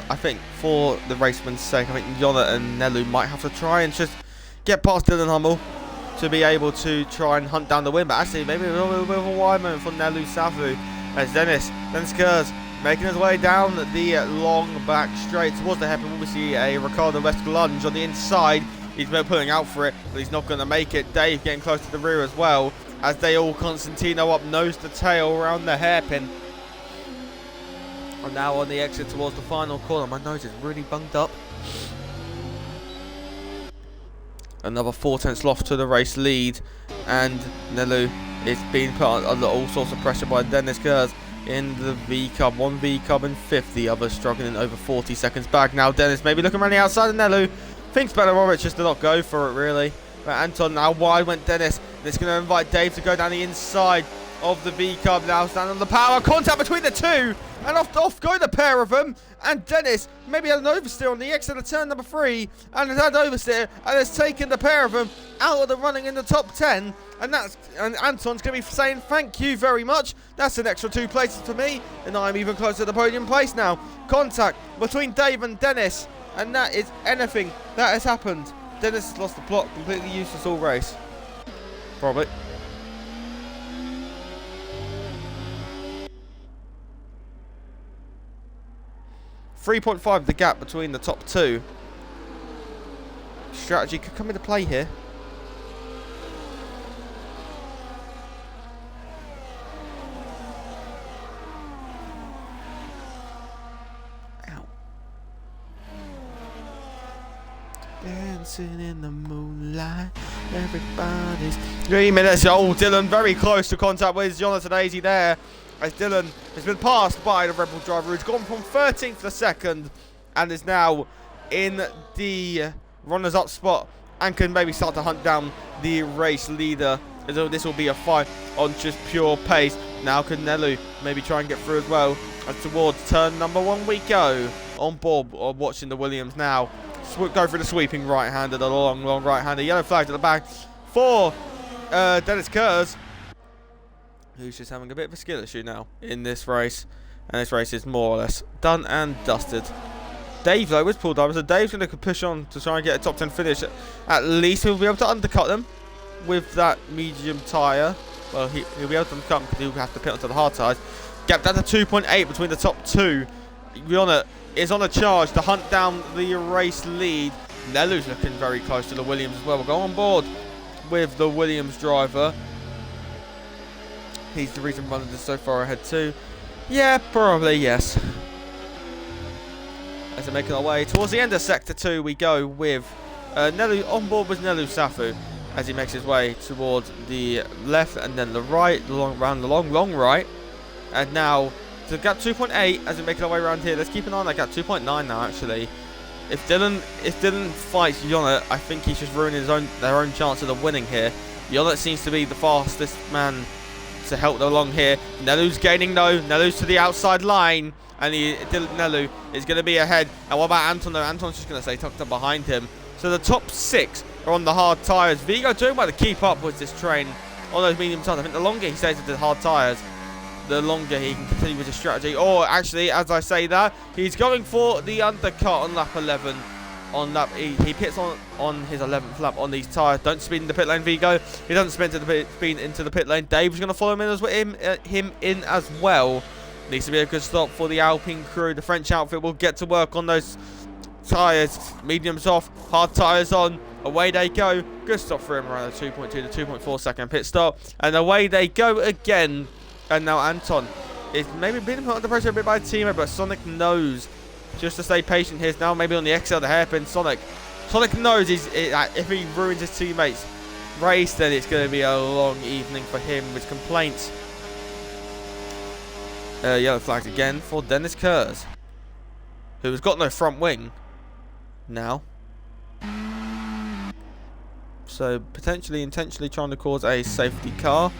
I think for the raceman's sake, I think Yonat and Nelu might have to try and just get past Dylan Hummel to be able to try and hunt down the win. But actually, maybe a little bit of a wide moment for Nelu Safu as Dennis Kurz making his way down the long back straight towards the hairpin. We see a Ricardo West lunge on the inside. He's been pulling out for it, but he's not going to make it. Dave getting close to the rear as well as they all Constantino up nose to tail around the hairpin. And now on the exit towards the final corner. My nose is really bunged up. Another 4/10 loss to the race lead, and Nelu is being put under all sorts of pressure by Dennis Kurz in the V Cub. One V Cub in 5th, the other struggling over 40 seconds back. Now Dennis maybe looking around the outside of Nelu. Thinks better of it just to not go for it really. But Anton now wide went Dennis. It's going to invite Dave to go down the inside of the V Cub. Now standing on the power. Contact between the two. And off go the pair of them. And Dennis maybe had an oversteer on the exit of turn number 3. And has had oversteer and has taken the pair of them out of the running in the top 10. And Anton's going to be saying thank you very much. That's an extra 2 places for me. And I'm even closer to the podium place now. Contact between Dave and Dennis. And that is anything that has happened. Dennis has lost the plot. Completely useless all race. Probably. .5 the gap between the top 2. Strategy could come into play here. Ow. Dancing in the moonlight, everybody's 3 minutes. Oh, Dylan very close to contact with Jonathan Daisy there. As Dylan has been passed by the Rebel driver, who's gone from 13th to 2nd and is now in the runners-up spot and can maybe start to hunt down the race leader. As though this will be a fight on just pure pace. Now can Nelu maybe try and get through as well. As towards turn number 1 we go. On board watching the Williams now. Go for the sweeping right-hander, the long right-hander. Yellow flag to the back for Dennis Kurz, who's just having a bit of a skill issue now in this race. And this race is more or less done and dusted. Dave, though, was pulled over, so Dave's going to push on to try and get a top 10 finish. At least he'll be able to undercut them with that medium tyre. Well, he'll be able to undercut them because he'll have to pit onto the hard tyres. Gap down to 2.8 between the top 2. Rihanna is on a charge to hunt down the race lead. Nelu's looking very close to the Williams as well. We'll go on board with the Williams driver. He's the reason running this so far ahead too. Yeah, probably, yes. As we're making our way towards the end of Sector 2, we go with Nelu on board with Nelu Safu as he makes his way towards the left and then the right, around the long right. And now to gap 2.8 as we make our way around here. Let's keep an eye on that gap 2.9 now actually. If Dylan fights Yonat, I think he's just ruining their own chance of winning here. Yonat seems to be the fastest man to help them along here. Nelu's gaining though. Nelu's to the outside line. And Nelu is going to be ahead. And what about Anton though? Anton's just going to stay tucked up behind him. So the top 6 are on the hard tyres. Vigo doing well to keep up with this train on those medium tyres. I think the longer he stays with the hard tyres, the longer he can continue with his strategy. Or actually, as I say that, he's going for the undercut on lap 11. On lap, he pits on his 11th lap on these tyres. Don't speed in the pit lane, Vigo. He doesn't speed into the pit lane. Dave's going to follow him in as well. Needs to be a good stop for the Alpine crew. The French outfit will get to work on those tyres. Mediums off, hard tyres on. Away they go. Good stop for him around the 2.2 to 2.4 second pit stop. And away they go again. And now Anton is maybe being put under pressure a bit by the teammate, but Sonic knows just to stay patient here. Now maybe on the EXA, the hairpin. Sonic knows if he ruins his teammate's race, then it's going to be a long evening for him with complaints. Yellow flags again for Dennis Kurz, who has got no front wing now. So potentially intentionally trying to cause a safety car.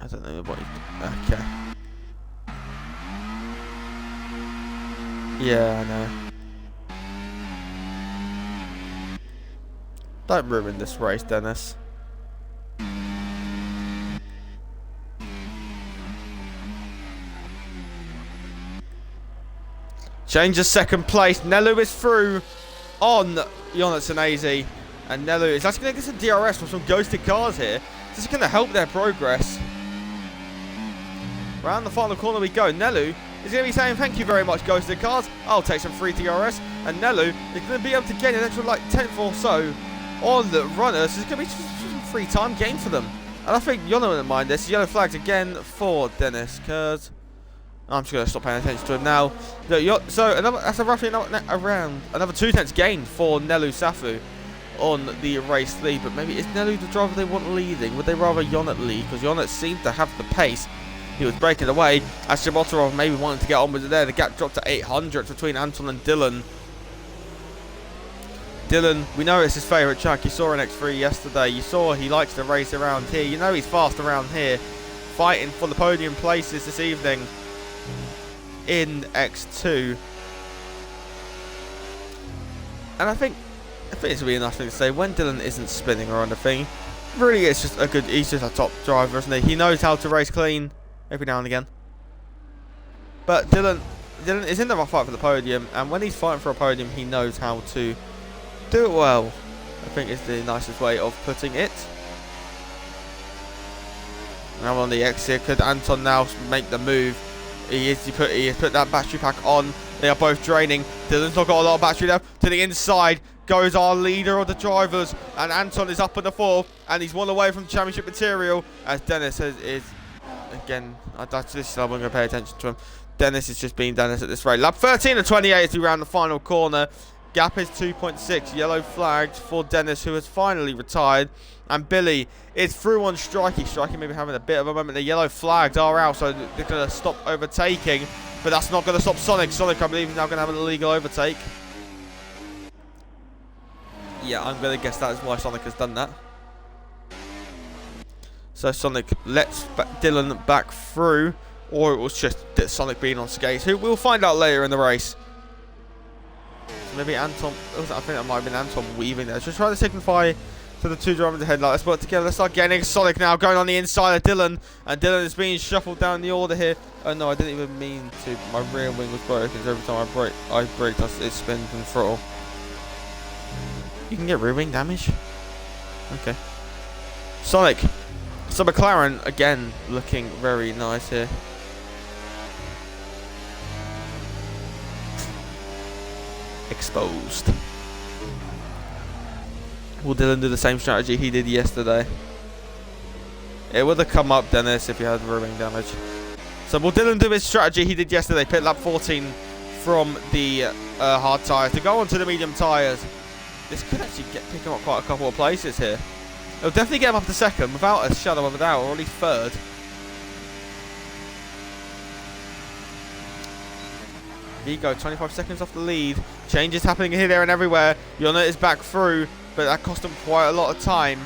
I don't know what he's... Okay. Yeah, I know. Don't ruin this race, Dennis. Change of second place. Nelu is through on Jonathan. And Nelu is actually going to get some DRS from some ghosted cars here. This is going to help their progress. Round the final corner we go. Nelu is going to be saying thank you very much, ghosted cars. I'll take some free DRS. And Nelu is going to be able to gain an extra like 10th or so on the runners. So it's going to be some free time gain for them. And I think Yono wouldn't mind this. Yellow flags again for Dennis Kurz. I'm just going to stop paying attention to him now. So that's roughly around another 2/10 gain for Nelu Safu on the race lead. But maybe is Nelu the driver they want leading? Would they rather Yonet lead? Because Yonet seemed to have the pace. He was breaking away. As Shabotarov maybe wanted to get on with it there. The gap dropped to 800 between Anton and Dylan. Dylan, we know it's his favourite track. You saw in X3 yesterday. You saw he likes to race around here. You know he's fast around here. Fighting for the podium places this evening in X2. And I think it's really nice thing to say when Dylan isn't spinning or anything. Really, it's just he's just a top driver, isn't he? He knows how to race clean every now and again. But Dylan is in the rough fight for the podium, and when he's fighting for a podium, he knows how to do it well. I think is the nicest way of putting it. Now on the exit, could Anton now make the move? He has put that battery pack on. They are both draining. Dylan's not got a lot of battery left. To the inside goes our leader of the drivers, and Anton is up in the 4th, and he's one away from championship material. As Dennis is again, this is how I'm going to pay attention to him. Dennis is just being Dennis at this rate. Lap 13 to 28 as we round the final corner. Gap is 2.6. Yellow flagged for Dennis, who has finally retired. And Billy is through on Strikey. Strikey maybe having a bit of a moment. The yellow flags are out, so they're going to stop overtaking. But that's not going to stop Sonic. Sonic, I believe, is now going to have an illegal overtake. Yeah, I'm going to guess that is why Sonic has done that. So Sonic lets Dylan back through. Or it was just Sonic being on skates. Who we'll find out later in the race. Maybe Anton, I think that might have been Anton weaving there. Just trying to signify to the two drivers ahead. Let's work together. Let's start getting Sonic now going on the inside of Dylan. And Dylan is being shuffled down the order here. Oh no, I didn't even mean to. My rear wing was broken. So every time I braked, it spins and throttle. You can get rear wing damage? Okay. Sonic. So McLaren, again, looking very nice here. Exposed. Will Dylan do the same strategy he did yesterday? It would have come up, Dennis, if he had rear-wing damage. So will Dylan do his strategy he did yesterday? Pit lap 14 from the hard tyres to go onto the medium tyres. This could actually pick him up quite a couple of places here. It'll definitely get him up to second without a shadow of a doubt, or at least third. Vigo 25 seconds off the lead. Changes happening here, there and everywhere. Yona is back through, but that cost him quite a lot of time.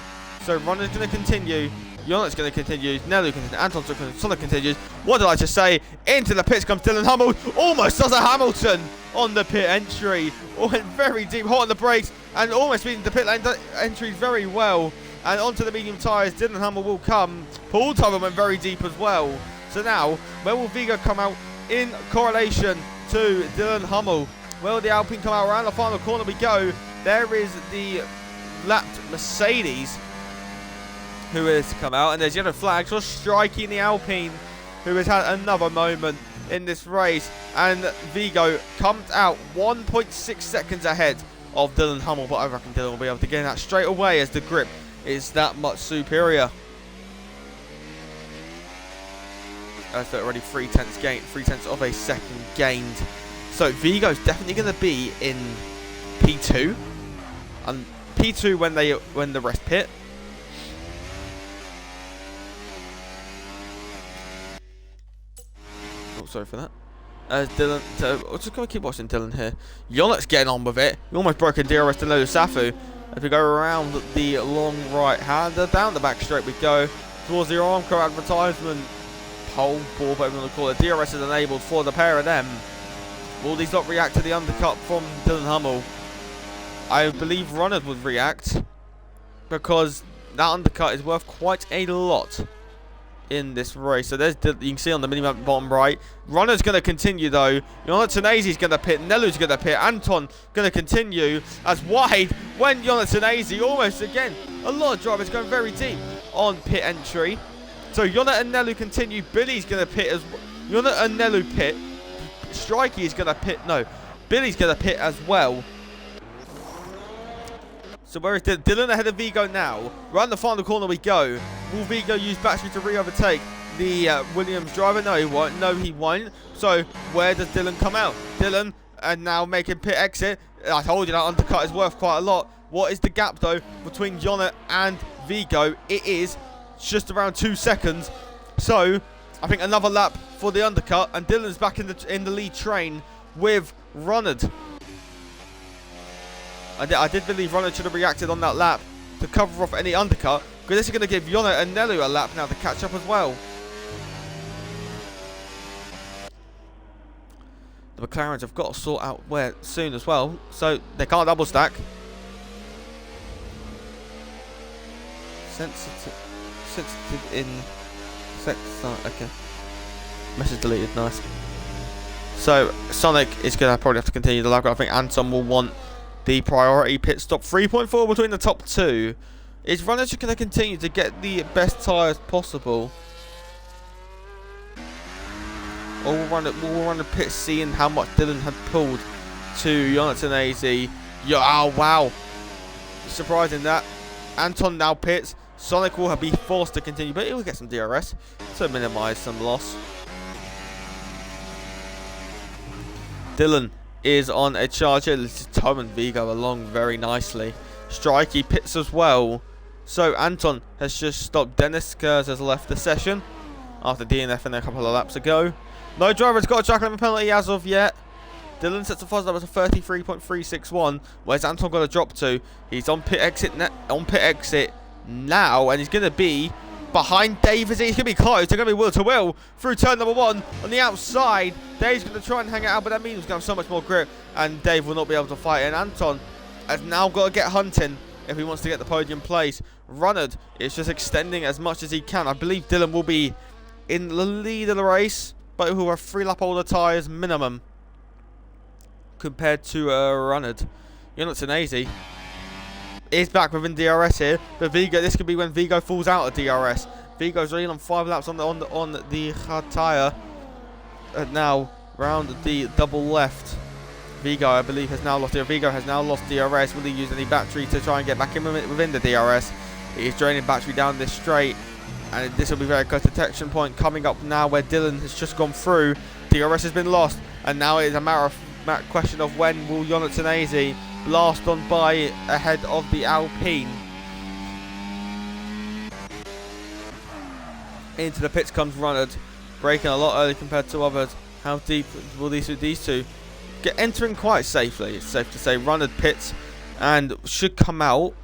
So Ron is going to continue. Jonat's going to continue. Nelu continues. Anton's going to Sonic continues. What did I just say? Into the pits comes Dylan Hummel. Almost does a Hamilton on the pit entry. Went very deep, hot on the brakes, and almost beating the pit lane entry very well. And onto the medium tyres, Dylan Hummel will come. Paul Tubman went very deep as well. So now, where will Vigo come out in correlation to Dylan Hummel? Will the Alpine come out around the final corner we go? There is the lapped Mercedes who has come out, and there's yellow flags for striking the Alpine, who has had another moment in this race, and Vigo comes out 1.6 seconds ahead of Dylan Hummel, but I reckon Dylan will be able to get that straight away as the grip is that much superior. That's already 3/10 gain, 3/10 of a second gained. So Vigo's definitely going to be in P2, and P2 when the rest pit. Oh, sorry for that. Dylan, I'm just going to keep watching Dylan here. Jonat's getting on with it. He almost broke a DRS to Lulu Safu. As we go around the long right-hander, down the back straight we go towards the Aramco advertisement pole, ball, whatever you want to call it. DRS is enabled for the pair of them. Will these not react to the undercut from Dylan Hummel? I believe Runners would react, because that undercut is worth quite a lot in this race. So there's, you can see on the minimap bottom right, Runner's going to continue though. Yonatanesi's going to pit, Nelu's going to pit, Anton going to continue as wide when Yonatanesi almost again. A lot of drivers going very deep on pit entry. So Yona and Nelu continue. Billy's going to pit as well. Yona and Nelu pit. Strikey is going to pit. No, Billy's going to pit as well. So where is Dylan ahead of Vigo now? Right in the final corner we go. Will Vigo use battery to re-overtake the Williams driver? No, he won't. No, he won't. So where does Dylan come out? Dylan and now making pit exit. I told you that undercut is worth quite a lot. What is the gap though between Jonah and Vigo? It is just around 2 seconds. So I think another lap for the undercut, and Dylan's back in the lead train with Ronald. I did believe Ronald should have reacted on that lap to cover off any undercut, because this is going to give Yona and Nelu a lap now to catch up as well. The McLarens have got to sort out where soon as well, so they can't double stack. Sensitive in okay. Message deleted, nice. So Sonic is going to probably have to continue the lap. I think Anton will want the priority pit stop. 3.4 between the top two. Is Runners just going to continue to get the best tyres possible? Or we'll run a pit seeing how much Dylan had pulled to Jonathan AZ. Oh wow. Surprising that. Anton now pits. Sonic will be forced to continue, but he will get some DRS to minimise some loss. Dylan is on a charge here. This is Tom and Vigo along very nicely. Strikey pits as well. So Anton has just stopped. Dennis Skurs has left the session after DNFing a couple of laps ago. No driver's got a tackling penalty as of yet. Dylan sets a fuzz up to 33.361. Where's Anton got to drop to? He's on pit exit now, and he's going to be behind Dave. He's going to be close. They're going to be wheel to wheel through turn number 1 on the outside. Dave's going to try and hang it out, but that means he's going to have so much more grip, and Dave will not be able to fight. And Anton has now got to get hunting if he wants to get the podium place. Runnard is just extending as much as he can. I believe Dylan will be in the lead of the race, but who are 3 lap older tyres minimum compared to Runnard. Jonathan AZ is back within DRS here, but Vigo, this could be when Vigo falls out of DRS. Vigo's really on 5 laps on the hard tyre. Now round the double left. Vigo, I believe, has now lost DRS. Vigo has now lost DRS. Will he use any battery to try and get back in within the DRS? He is draining battery down this straight, and this will be very close detection point coming up now where Dylan has just gone through. DRS has been lost, and now it is a matter of question of when will Jonathan AZ blast on by ahead of the Alpine. Into the pits comes Runnard, braking a lot early compared to others. How deep will these two get entering quite safely? It's safe to say Runnard pits and should come out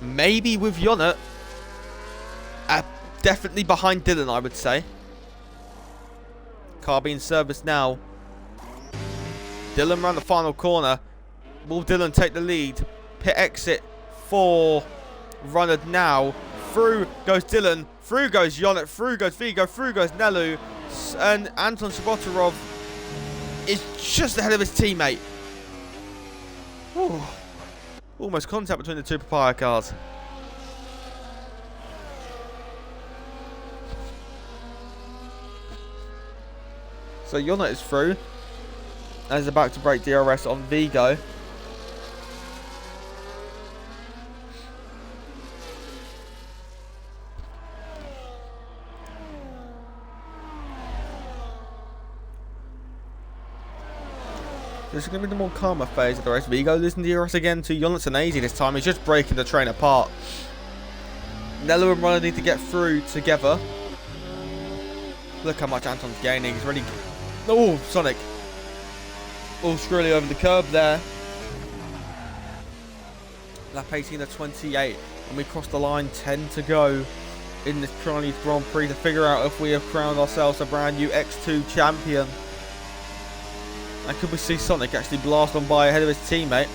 maybe with Jonat definitely behind Dylan, I would say. Car being serviced now. Dylan round the final corner. Will Dylan take the lead? Pit exit for Runner now. Through goes Dylan. Through goes Yonet. Through goes Vigo. Through goes Nelu. And Anton Shabotarov is just ahead of his teammate. Ooh. Almost contact between the two papaya cars. So Yonet is through. And is about to break DRS on Vigo. This is going to be the more calmer phase of the race. Vigo losing DRS again to Yonet and Easy this time. He's just breaking the train apart. Nello and Runner need to get through together. Look how much Anton's gaining. He's really... Oh, Sonic. All screwly over the curb there. Lap 18 to 28. And we crossed the line, 10 to go in this Chinese Grand Prix to figure out if we have crowned ourselves a brand new X2 champion. And could we see Sonic actually blast on by ahead of his teammate?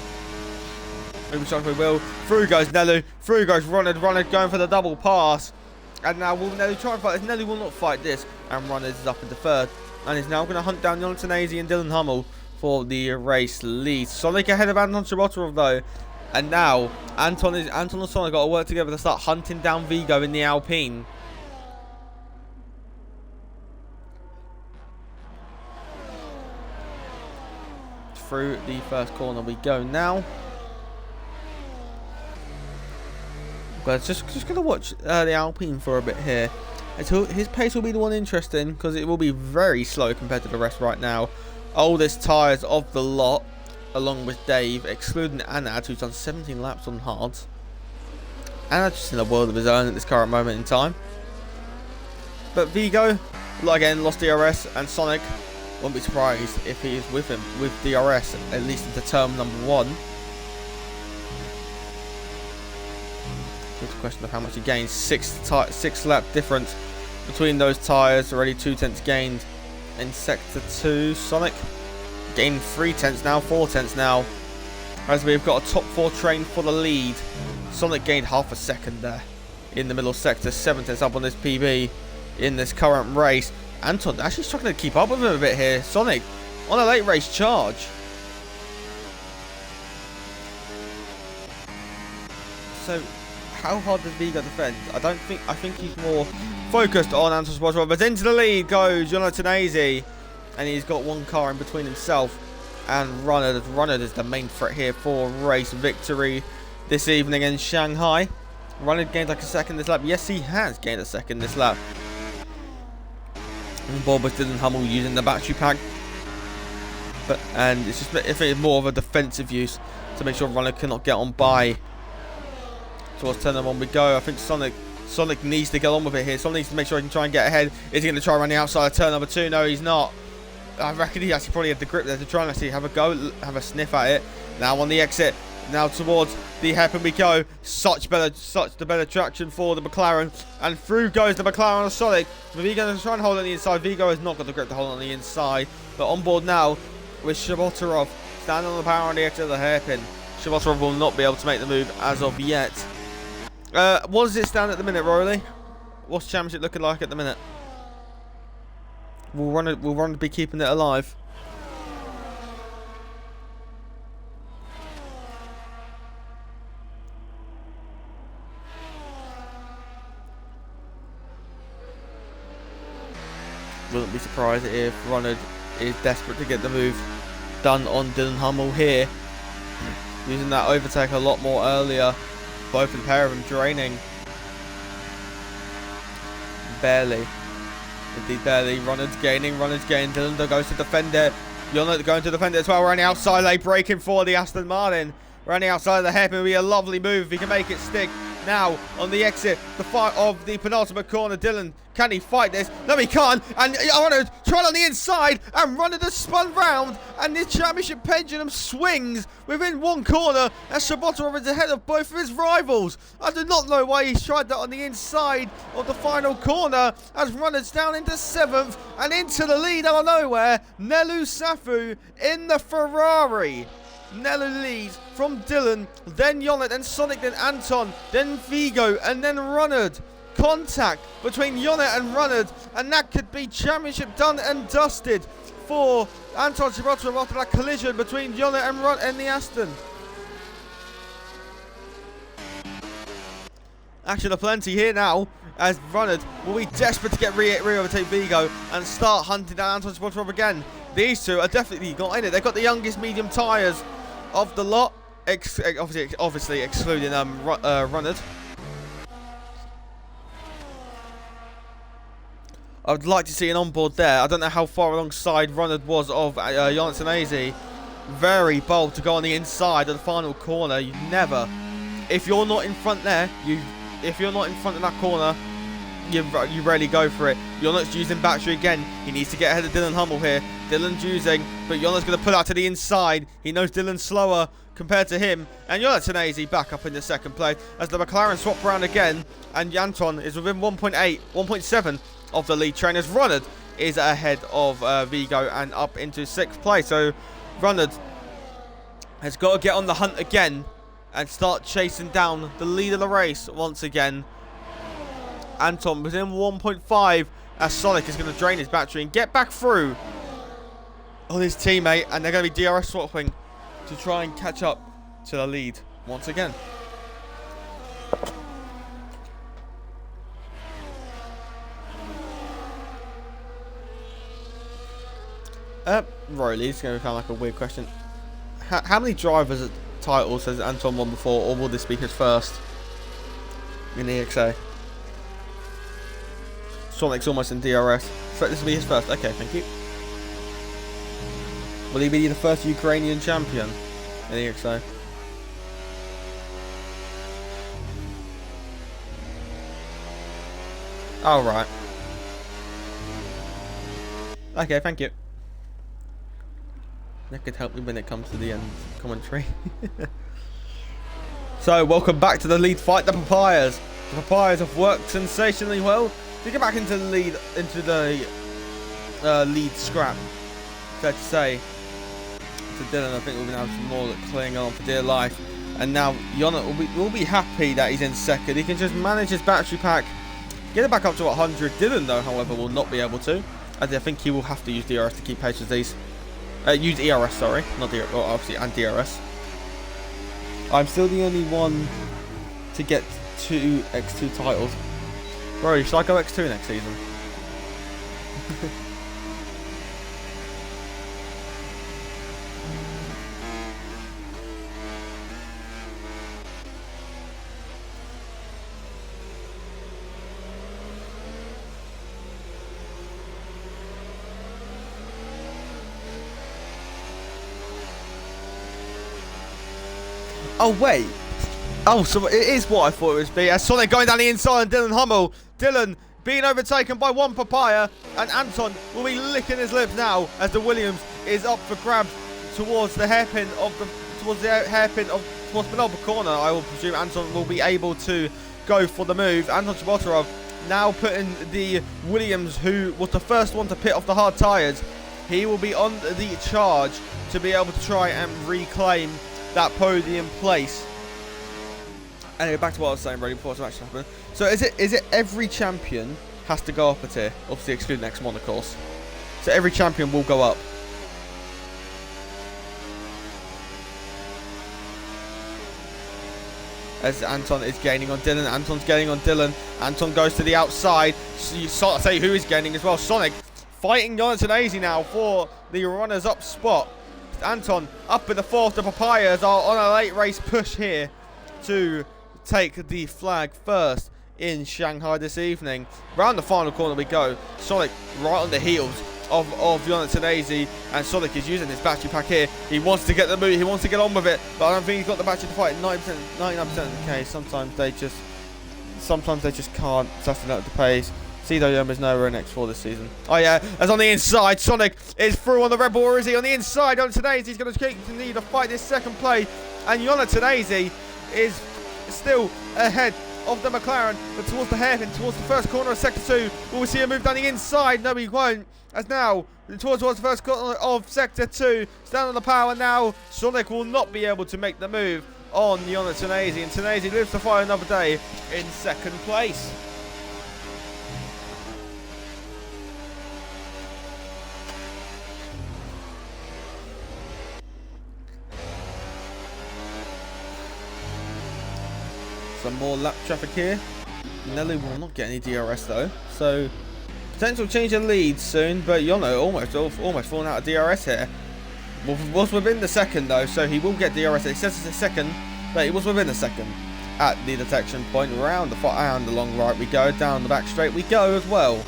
Maybe we will. Through goes Nelu. Through goes Runner. Runner going for the double pass. And now will Nelu try and fight this? Nelu will not fight this. And Runner is up into third. And is now going to hunt down Yontanese and Dylan Hummel for the race lead. Sonic ahead of Anton Shabotarov though. And now Anton and Sonic got to work together to start hunting down Vigo in the Alpine. Through the first corner we go now. But just going to watch the Alpine for a bit here. His pace will be the one interesting because it will be very slow compared to the rest right now. Oldest tyres of the lot, along with Dave, excluding Anad, who's done 17 laps on hards. Anad's just in a world of his own at this current moment in time. But Vigo, again, lost DRS, and Sonic, won't be surprised if he is with him with DRS, at least into turn number 1. It's a question of how much he gains. 6 lap difference between those tyres. Already 2 tenths gained in sector 2. Sonic gained 3 tenths now, 4 tenths now. As we've got a top 4 train for the lead. Sonic gained half a second there in the middle sector. 7 tenths up on this PB in this current race. Anton actually struggling to keep up with him a bit here. Sonic on a late race charge. So how hard does Vigo defend? I think he's more focused on Anton Shabotarov. But into the lead goes Yonatan, and he's got 1 car in between himself and Runner. Runner is the main threat here for race victory this evening in Shanghai. Runner gained like a second this lap. Yes, he has gained a second this lap. And Borbus didn't Hummel using the battery pack, and it's just if it's more of a defensive use to make sure Runner cannot get on by. Towards turn number 1 we go. I think Sonic needs to get on with it here. Sonic needs to make sure he can try and get ahead. Is he going to try and run the outside of turn number 2? No, he's not. I reckon he actually probably had the grip there to try and actually have a go, have a sniff at it. Now on the exit, now towards the hairpin we go. Such the better traction for the McLaren, and through goes the McLaren on Sonic. Vigo going to try and hold on the inside. Vigo has not got the grip to hold on the inside, but on board now with Shabotarov standing on the power on the exit of the hairpin. Shabotarov will not be able to make the move as of yet. What does it stand at the minute, Rolly? What's the championship looking like at the minute? Will Runner be keeping it alive? Wouldn't be surprised if Runner is desperate to get the move done on Dylan Hummel here. Using that overtake a lot more earlier. Both of the pair of them draining. Barely. Indeed, barely. Runner's gaining. Dylan goes to defend it. Yonat going to defend it as well. We're on the outside lane, breaking for the Aston Martin. We're on the outside of the hairpin. It'll be a lovely move if he can make it stick. now on the exit, the fight of the penultimate corner. Dylan, can he fight this? No, he can't. And Runnard tried on the inside, and Runnard has spun round, and the championship pendulum swings within one corner, and Sabotorov is ahead of both of his rivals. I do not know why he's tried that on the inside of the final corner, as Runnard's down into 7th, and into the lead out of nowhere, Nelu Safu in the Ferrari. Nelu leads from Dylan, then Yonat, then Sonic, then Anton, then Vigo, and then Runnard. Contact between Yonat and Runnard, and that could be championship done and dusted for Anton Sabotorov after that collision between Yonat and Runnard and the Aston. Action aplenty here now, as Runnard will be desperate to get re-overtake Vigo and start hunting down Anton Sabotorov again. These two are definitely got in it. They've got the youngest medium tyres of the lot, obviously excluding Runnard. I would like to see an onboard there. I don't know how far alongside Runnard was of Janssen. Very bold to go on the inside of the final corner. You never, if you're not in front there, if you're not in front of that corner, you rarely go for it. Yonat's using battery again. He needs to get ahead of Dylan Hummel here. Dylan's using, but Yonat's going to pull out to the inside. He knows Dylan's slower compared to him. And Yonat's back up in the second place as the McLaren swap around again. And Anton is within 1.7 of the lead train, as Runnard is ahead of Vigo and up into 6th place. So Runnard has got to get on the hunt again and start chasing down the lead of the race once again. Anton within 1.5 as Sonic is going to drain his battery and get back through on his teammate, and they're going to be DRS swapping to try and catch up to the lead once again. Riley, it's going to become like a weird question. How many drivers' titles has Anton won before, or will this be his first in the EXA? Sonic's almost in DRS. So this will be his first. Okay, thank you. Will he be the first Ukrainian champion in the EXA? Oh, right. Okay, thank you. That could help me when it comes to the end commentary. So, welcome back to the lead fight. The Papayas. The Papayas have worked sensationally well to get back into the lead, lead scrap. Fair to say. To Dylan, I think we're going to have some more clinging on for dear life. And now Yonat will be happy that he's in second. He can just manage his battery pack, get it back up to 100. Dylan, though, however, will not be able to. As I think he will have to use DRS to keep pace with these. Use ERS, sorry. Not DRS, well, obviously, and DRS. I'm still the only one to get 2 X2 titles. Bro, should I go X2 next season? Oh, wait. Oh, so it is what I thought it would be. As Sonic going down the inside and Dylan Hummel. Dylan being overtaken by one Papaya. And Anton will be licking his lips now as the Williams is up for grabs towards the hairpin of towards penultimate corner. I will presume Anton will be able to go for the move. Anton Sabotorov now putting the Williams, who was the first one to pit off the hard tyres. He will be on the charge to be able to try and reclaim that podium place. Anyway, back to what I was saying, ready before some action happened. So is it every champion has to go up a tier? Obviously excluding X1, of course. So every champion will go up. As Anton is gaining on Dylan. Anton's gaining on Dylan. Anton goes to the outside. So you sort of say who is gaining as well. Sonic fighting Janssen now for the runners-up spot. Anton up in the 4th. The Papayas are on a late race push here to take the flag first in Shanghai this evening. Round the final corner we go. Sonic right on the heels of Jonathan Tanazi, and Sonic is using his battery pack here. He wants to get the move, he wants to get on with it, but I don't think he's got the battery to fight. 90%, 99% of the case. Sometimes they just can't sustain at the pace. Cedo Yom is nowhere in X4 this season. Oh yeah, as on the inside, Sonic is through on the Red Bull, or is he on the inside? Jonathan Tanazi, he's going to continue to fight this second place, and Jonathan Tanazi is still ahead of the McLaren, but towards the hairpin, towards the first corner of Sector 2. Will we see him move down the inside? No, he won't. As now, towards the first corner of Sector 2, stand on the power now. Sonic will not be able to make the move on Jonathan Tanazi, and Tanazi lives to fight another day in second place. Some more lap traffic here. Nelly will not get any DRS though, so potential change in lead soon. But Yono almost falling out of DRS here. Was within the second though, so he will get DRS. It says it's a second, but he was within a second at the detection point. Around the long right we go, down the back straight we go as well.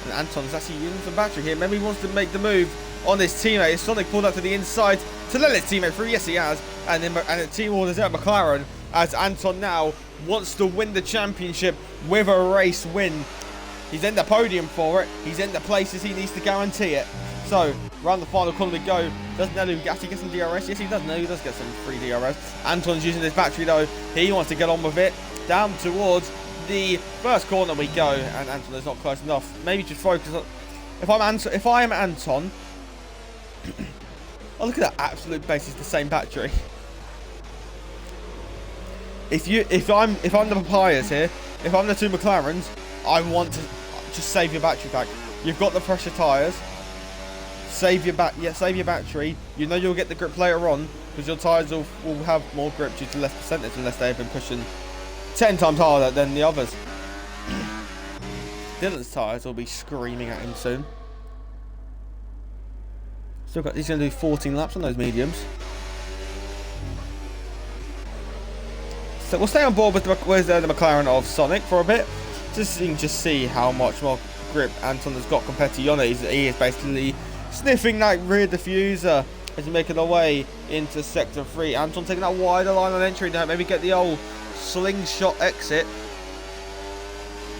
And Anton's actually using some battery here. Maybe he wants to make the move on his teammate. Sonic pulled up to the inside to let his teammate through. Yes, he has. And then the team orders out McLaren, as Anton now wants to win the championship with a race win. He's in the podium for it. He's in the places he needs to guarantee it. So, around the final corner we go. Does Nelu actually get some DRS? Yes, he does. No, he does get some free DRS. Anton's using his battery though. He wants to get on with it. Down towards the first corner we go, and Anton is not close enough. Maybe just focus on. If I am Anton, oh, look at that absolute base. It's the same battery. If I'm the Papayas here, if I'm the two McLarens, I want to just save your battery pack. You've got the fresher tyres. Save your battery. You know you'll get the grip later on because your tyres will have more grip due to less percentage unless they've been pushing 10 times harder than the others. Dylan's tyres will be screaming at him soon. He's going to do 14 laps on those mediums. So we'll stay on board with the McLaren of Sonic for a bit, just so you can just see how much more grip Anton has got compared to Yona. He is basically sniffing that rear diffuser as he making their way into Sector 3. Anton taking that wider line on entry now, maybe get the old slingshot exit.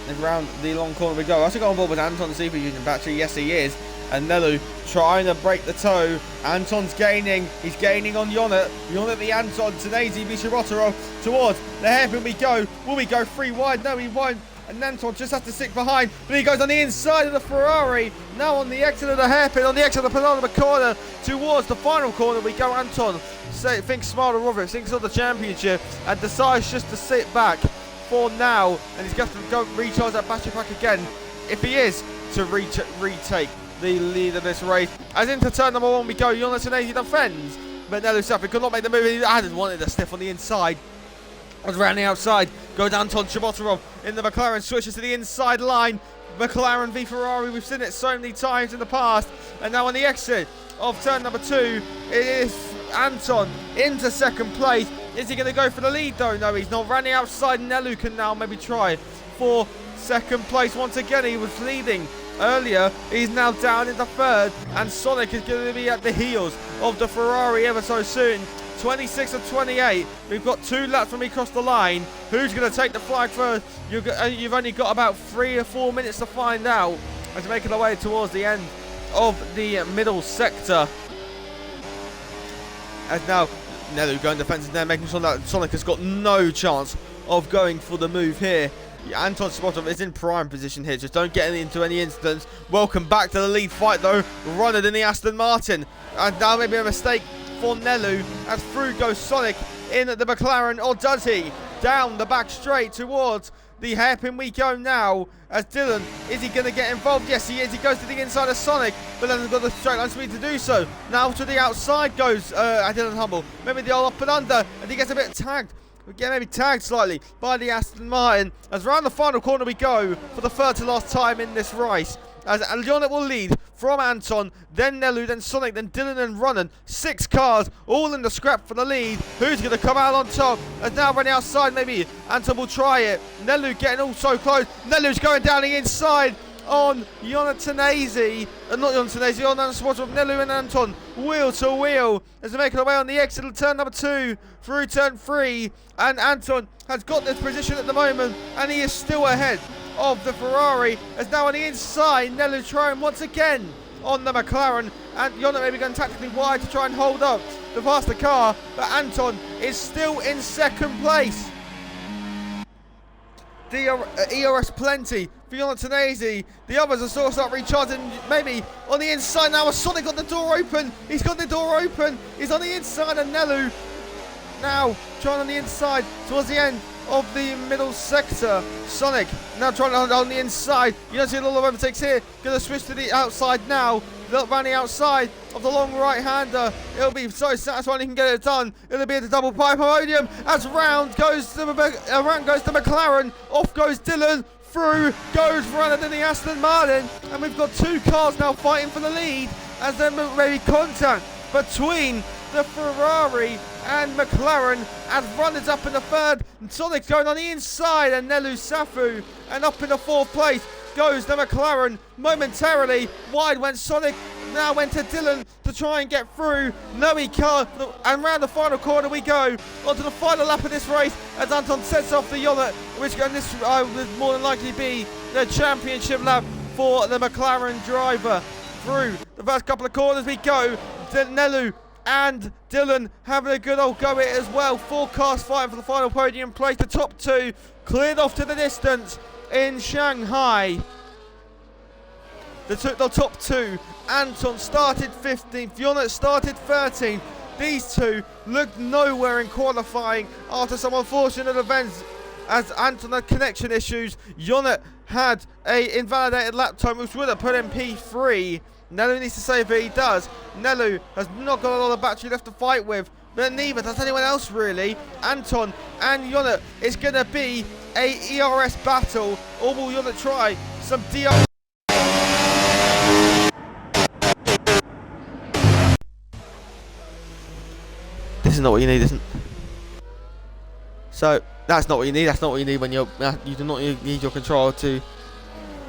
And around the long corner we go. I actually got on board with Anton to see if he's using battery. Yes, he is. And Nelu trying to break the toe. Anton's gaining. He's gaining on Yonat. Yonat the Anton. Tanazi Bisharotarov towards the hairpin we go. Will we go 3 wide? No, he won't. And Anton just has to stick behind. But he goes on the inside of the Ferrari. Now on the exit of the hairpin. On the exit of the penultimate corner. Towards the final corner we go. Anton thinks smarter of it. Thinks of the championship. And decides just to sit back for now. And he's got to go recharge that battery pack again. If he is to retake the lead of this race. As into turn number 1 we go. Jonathan Tanazi defends, but Nelu Safi could not make the move. He just wanted to stiff on the inside. Was around the outside. Go down to Chabotarov in the McLaren. Switches to the inside line. McLaren v Ferrari. We've seen it so many times in the past. And now on the exit of turn number 2, it is Anton into second place. Is he going to go for the lead though? No, he's not. Running outside. Nelu can now maybe try for second place once again. He was leading earlier. He's now down in the third, and Sonic is going to be at the heels of the Ferrari ever so soon. 26 of 28. We've got 2 laps when we cross the line. Who's going to take the flag first? You've only got about 3 or 4 minutes to find out as we're making our way towards the end of the middle sector. As now Nelu going defensive there, making sure that Sonic has got no chance of going for the move here. Anton Spotov is in prime position here. Just don't get into any incidents. Welcome back to the lead fight though. Runner in the Aston Martin. And now maybe a mistake for Nelu. As through goes Sonic in the McLaren. Or does he? Down the back straight towards the hairpin we go now. As Dylan, is he going to get involved? Yes, he is. He goes to the inside of Sonic, but then he's got the straight line speed to do so. Now to the outside goes Dylan Humble. Maybe the old up and under, and he gets a bit tagged. We get maybe tagged slightly by the Aston Martin. As round the final corner we go for the third to last time in this race. As Aljonet will lead from Anton, then Nelu, then Sonic, then Dylan and Runnan. 6 cars, all in the scrap for the lead. Who's going to come out on top? As now running outside, maybe Anton will try it. Nelu getting all so close. Nelu's going down the inside. on Yonatanese, not Yonatanese, on Spotter of Nelu and Anton, wheel to wheel, as they make their way on the exit of turn number 2, through turn 3, and Anton has got this position at the moment, and he is still ahead of the Ferrari, as now on the inside, Nelu trying once again on the McLaren, and Yonat maybe going tactically wide to try and hold up the faster car, but Anton is still in second place. ERS plenty for Yonatanese. The others are sort of start recharging, maybe on the inside now. Sonic got the door open. He's got the door open. He's on the inside, and Nelu now trying on the inside towards the end of the middle sector. Sonic now trying on the inside. You don't see a lot of overtakes here. Going to switch to the outside now. Look around the outside of the long right-hander. It'll be so satisfying he can get it done. It'll be at the double pipe podium as round goes to McLaren. Off goes Dylan. Through goes Brandon in the Aston Martin. And we've got two cars now fighting for the lead as there may be contact between the Ferrari and McLaren, and runners up in the third. And Sonic's going on the inside, and Nelu Safu, and up in the fourth place goes the McLaren. Momentarily wide went Sonic, now went to Dylan to try and get through. No, he can't, and round the final corner we go onto the final lap of this race as Anton sets off the Yonat, which this would more than likely be the championship lap for the McLaren driver. Through the first couple of corners we go. Nelu and Dylan having a good old go at it as well. Four cars fighting for the final podium place. The top two cleared off to the distance in Shanghai. The top two, Anton started 15th, Yonat started 13th. These two looked nowhere in qualifying after some unfortunate events as Anton had connection issues. Yonat had a invalidated lap time which would have put him P3. Nelu needs to save it, he does. Nelu has not got a lot of battery left to fight with, but neither does anyone else really. Anton and Yonat, it's going to be a ERS battle, or will Yonat try some DRS? This is not what you need, isn't it? So, that's not what you need. That's not what you need when you do not need your control to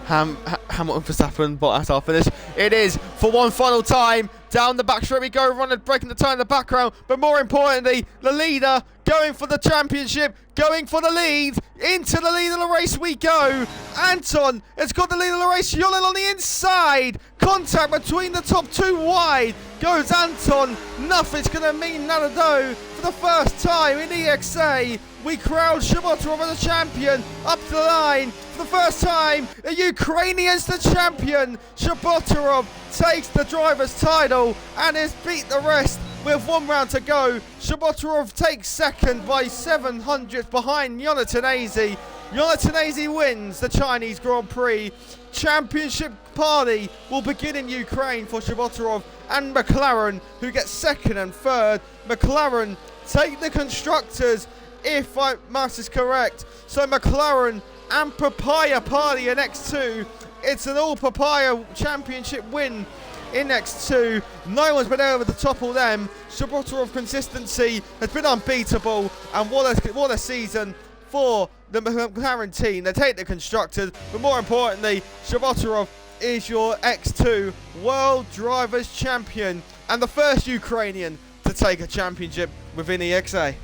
Hamilton, Verstappen, Bottas our finish. It is for one final time. Down the back straight we go, running, breaking the tire in the background. But more importantly, the leader going for the championship, going for the lead. Into the lead of the race we go. Anton has got the lead of the race. Yonat on the inside. Contact between the top two wide. Goes Anton. Nothing's going to mean none of those. For the first time in EXA, we crown Shabotarov as a champion. Up to the line. For the first time, a Ukrainian's the champion. Shabotarov takes the driver's title and has beat the rest with 1 round to go. Shabotarov takes second by 700 behind Yonatanese. Yonatanese wins the Chinese Grand Prix. Championship party will begin in Ukraine for Shabotarov and McLaren, who get second and third. McLaren take the constructors, if my maths is correct. So McLaren and Papaya Party in X2. It's an all Papaya championship win in X2. No one's been over the top of them. Shabotarov consistency has been unbeatable, and what a season for the McLaren team. They take the constructors, but more importantly, Shabotarov is your X2 World Drivers Champion and the first Ukrainian to take a championship within EXA.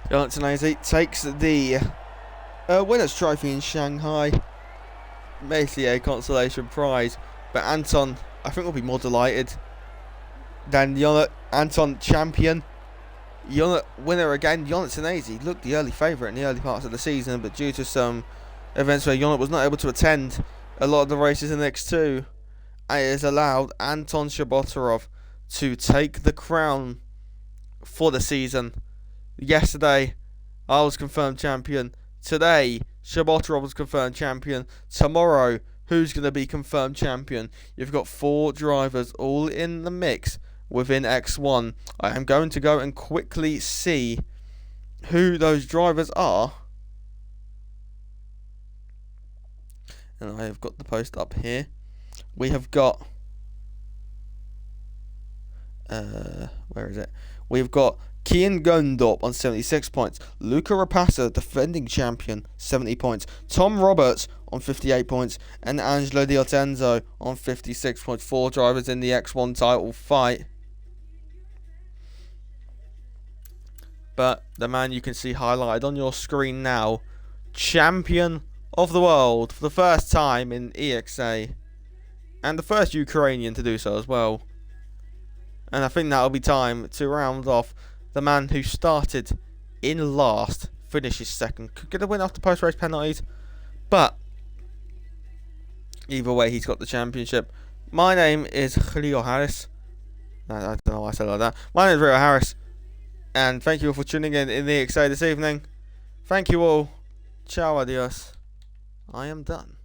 Yonatanese takes the winner's trophy in Shanghai. Basically a consolation prize. But Anton, I think, will be more delighted than Yonat. Anton champion. Yonat winner again. Yonatanese looked the early favourite in the early parts of the season, but due to some events where Yonat was not able to attend a lot of the races in X2, it has allowed Anton Shabotarov to take the crown for the season. Yesterday, I was confirmed champion. Today, Shabotarov was confirmed champion. Tomorrow, who's going to be confirmed champion? You've got 4 drivers all in the mix within X1. I am going to go and quickly see who those drivers are. And I have got the post up here. We have got where is it? We've got Kian Gundorp on 76 points. Luca Rapassa, defending champion, 70 points. Tom Roberts on 58 points. And Angelo Di Ortenzo on 56 points. 4 drivers in the X1 title fight. But the man you can see highlighted on your screen now, champion of the world for the first time in EXA. And the first Ukrainian to do so as well. And I think that'll be time to round off the man who started in last, finishes second. Could get a win after post-race penalties. But either way, he's got the championship. My name is Rio Harris. I don't know why I said it like that. My name is Rio Harris. And thank you all for tuning in the EXA this evening. Thank you all. Ciao, adios. I am done.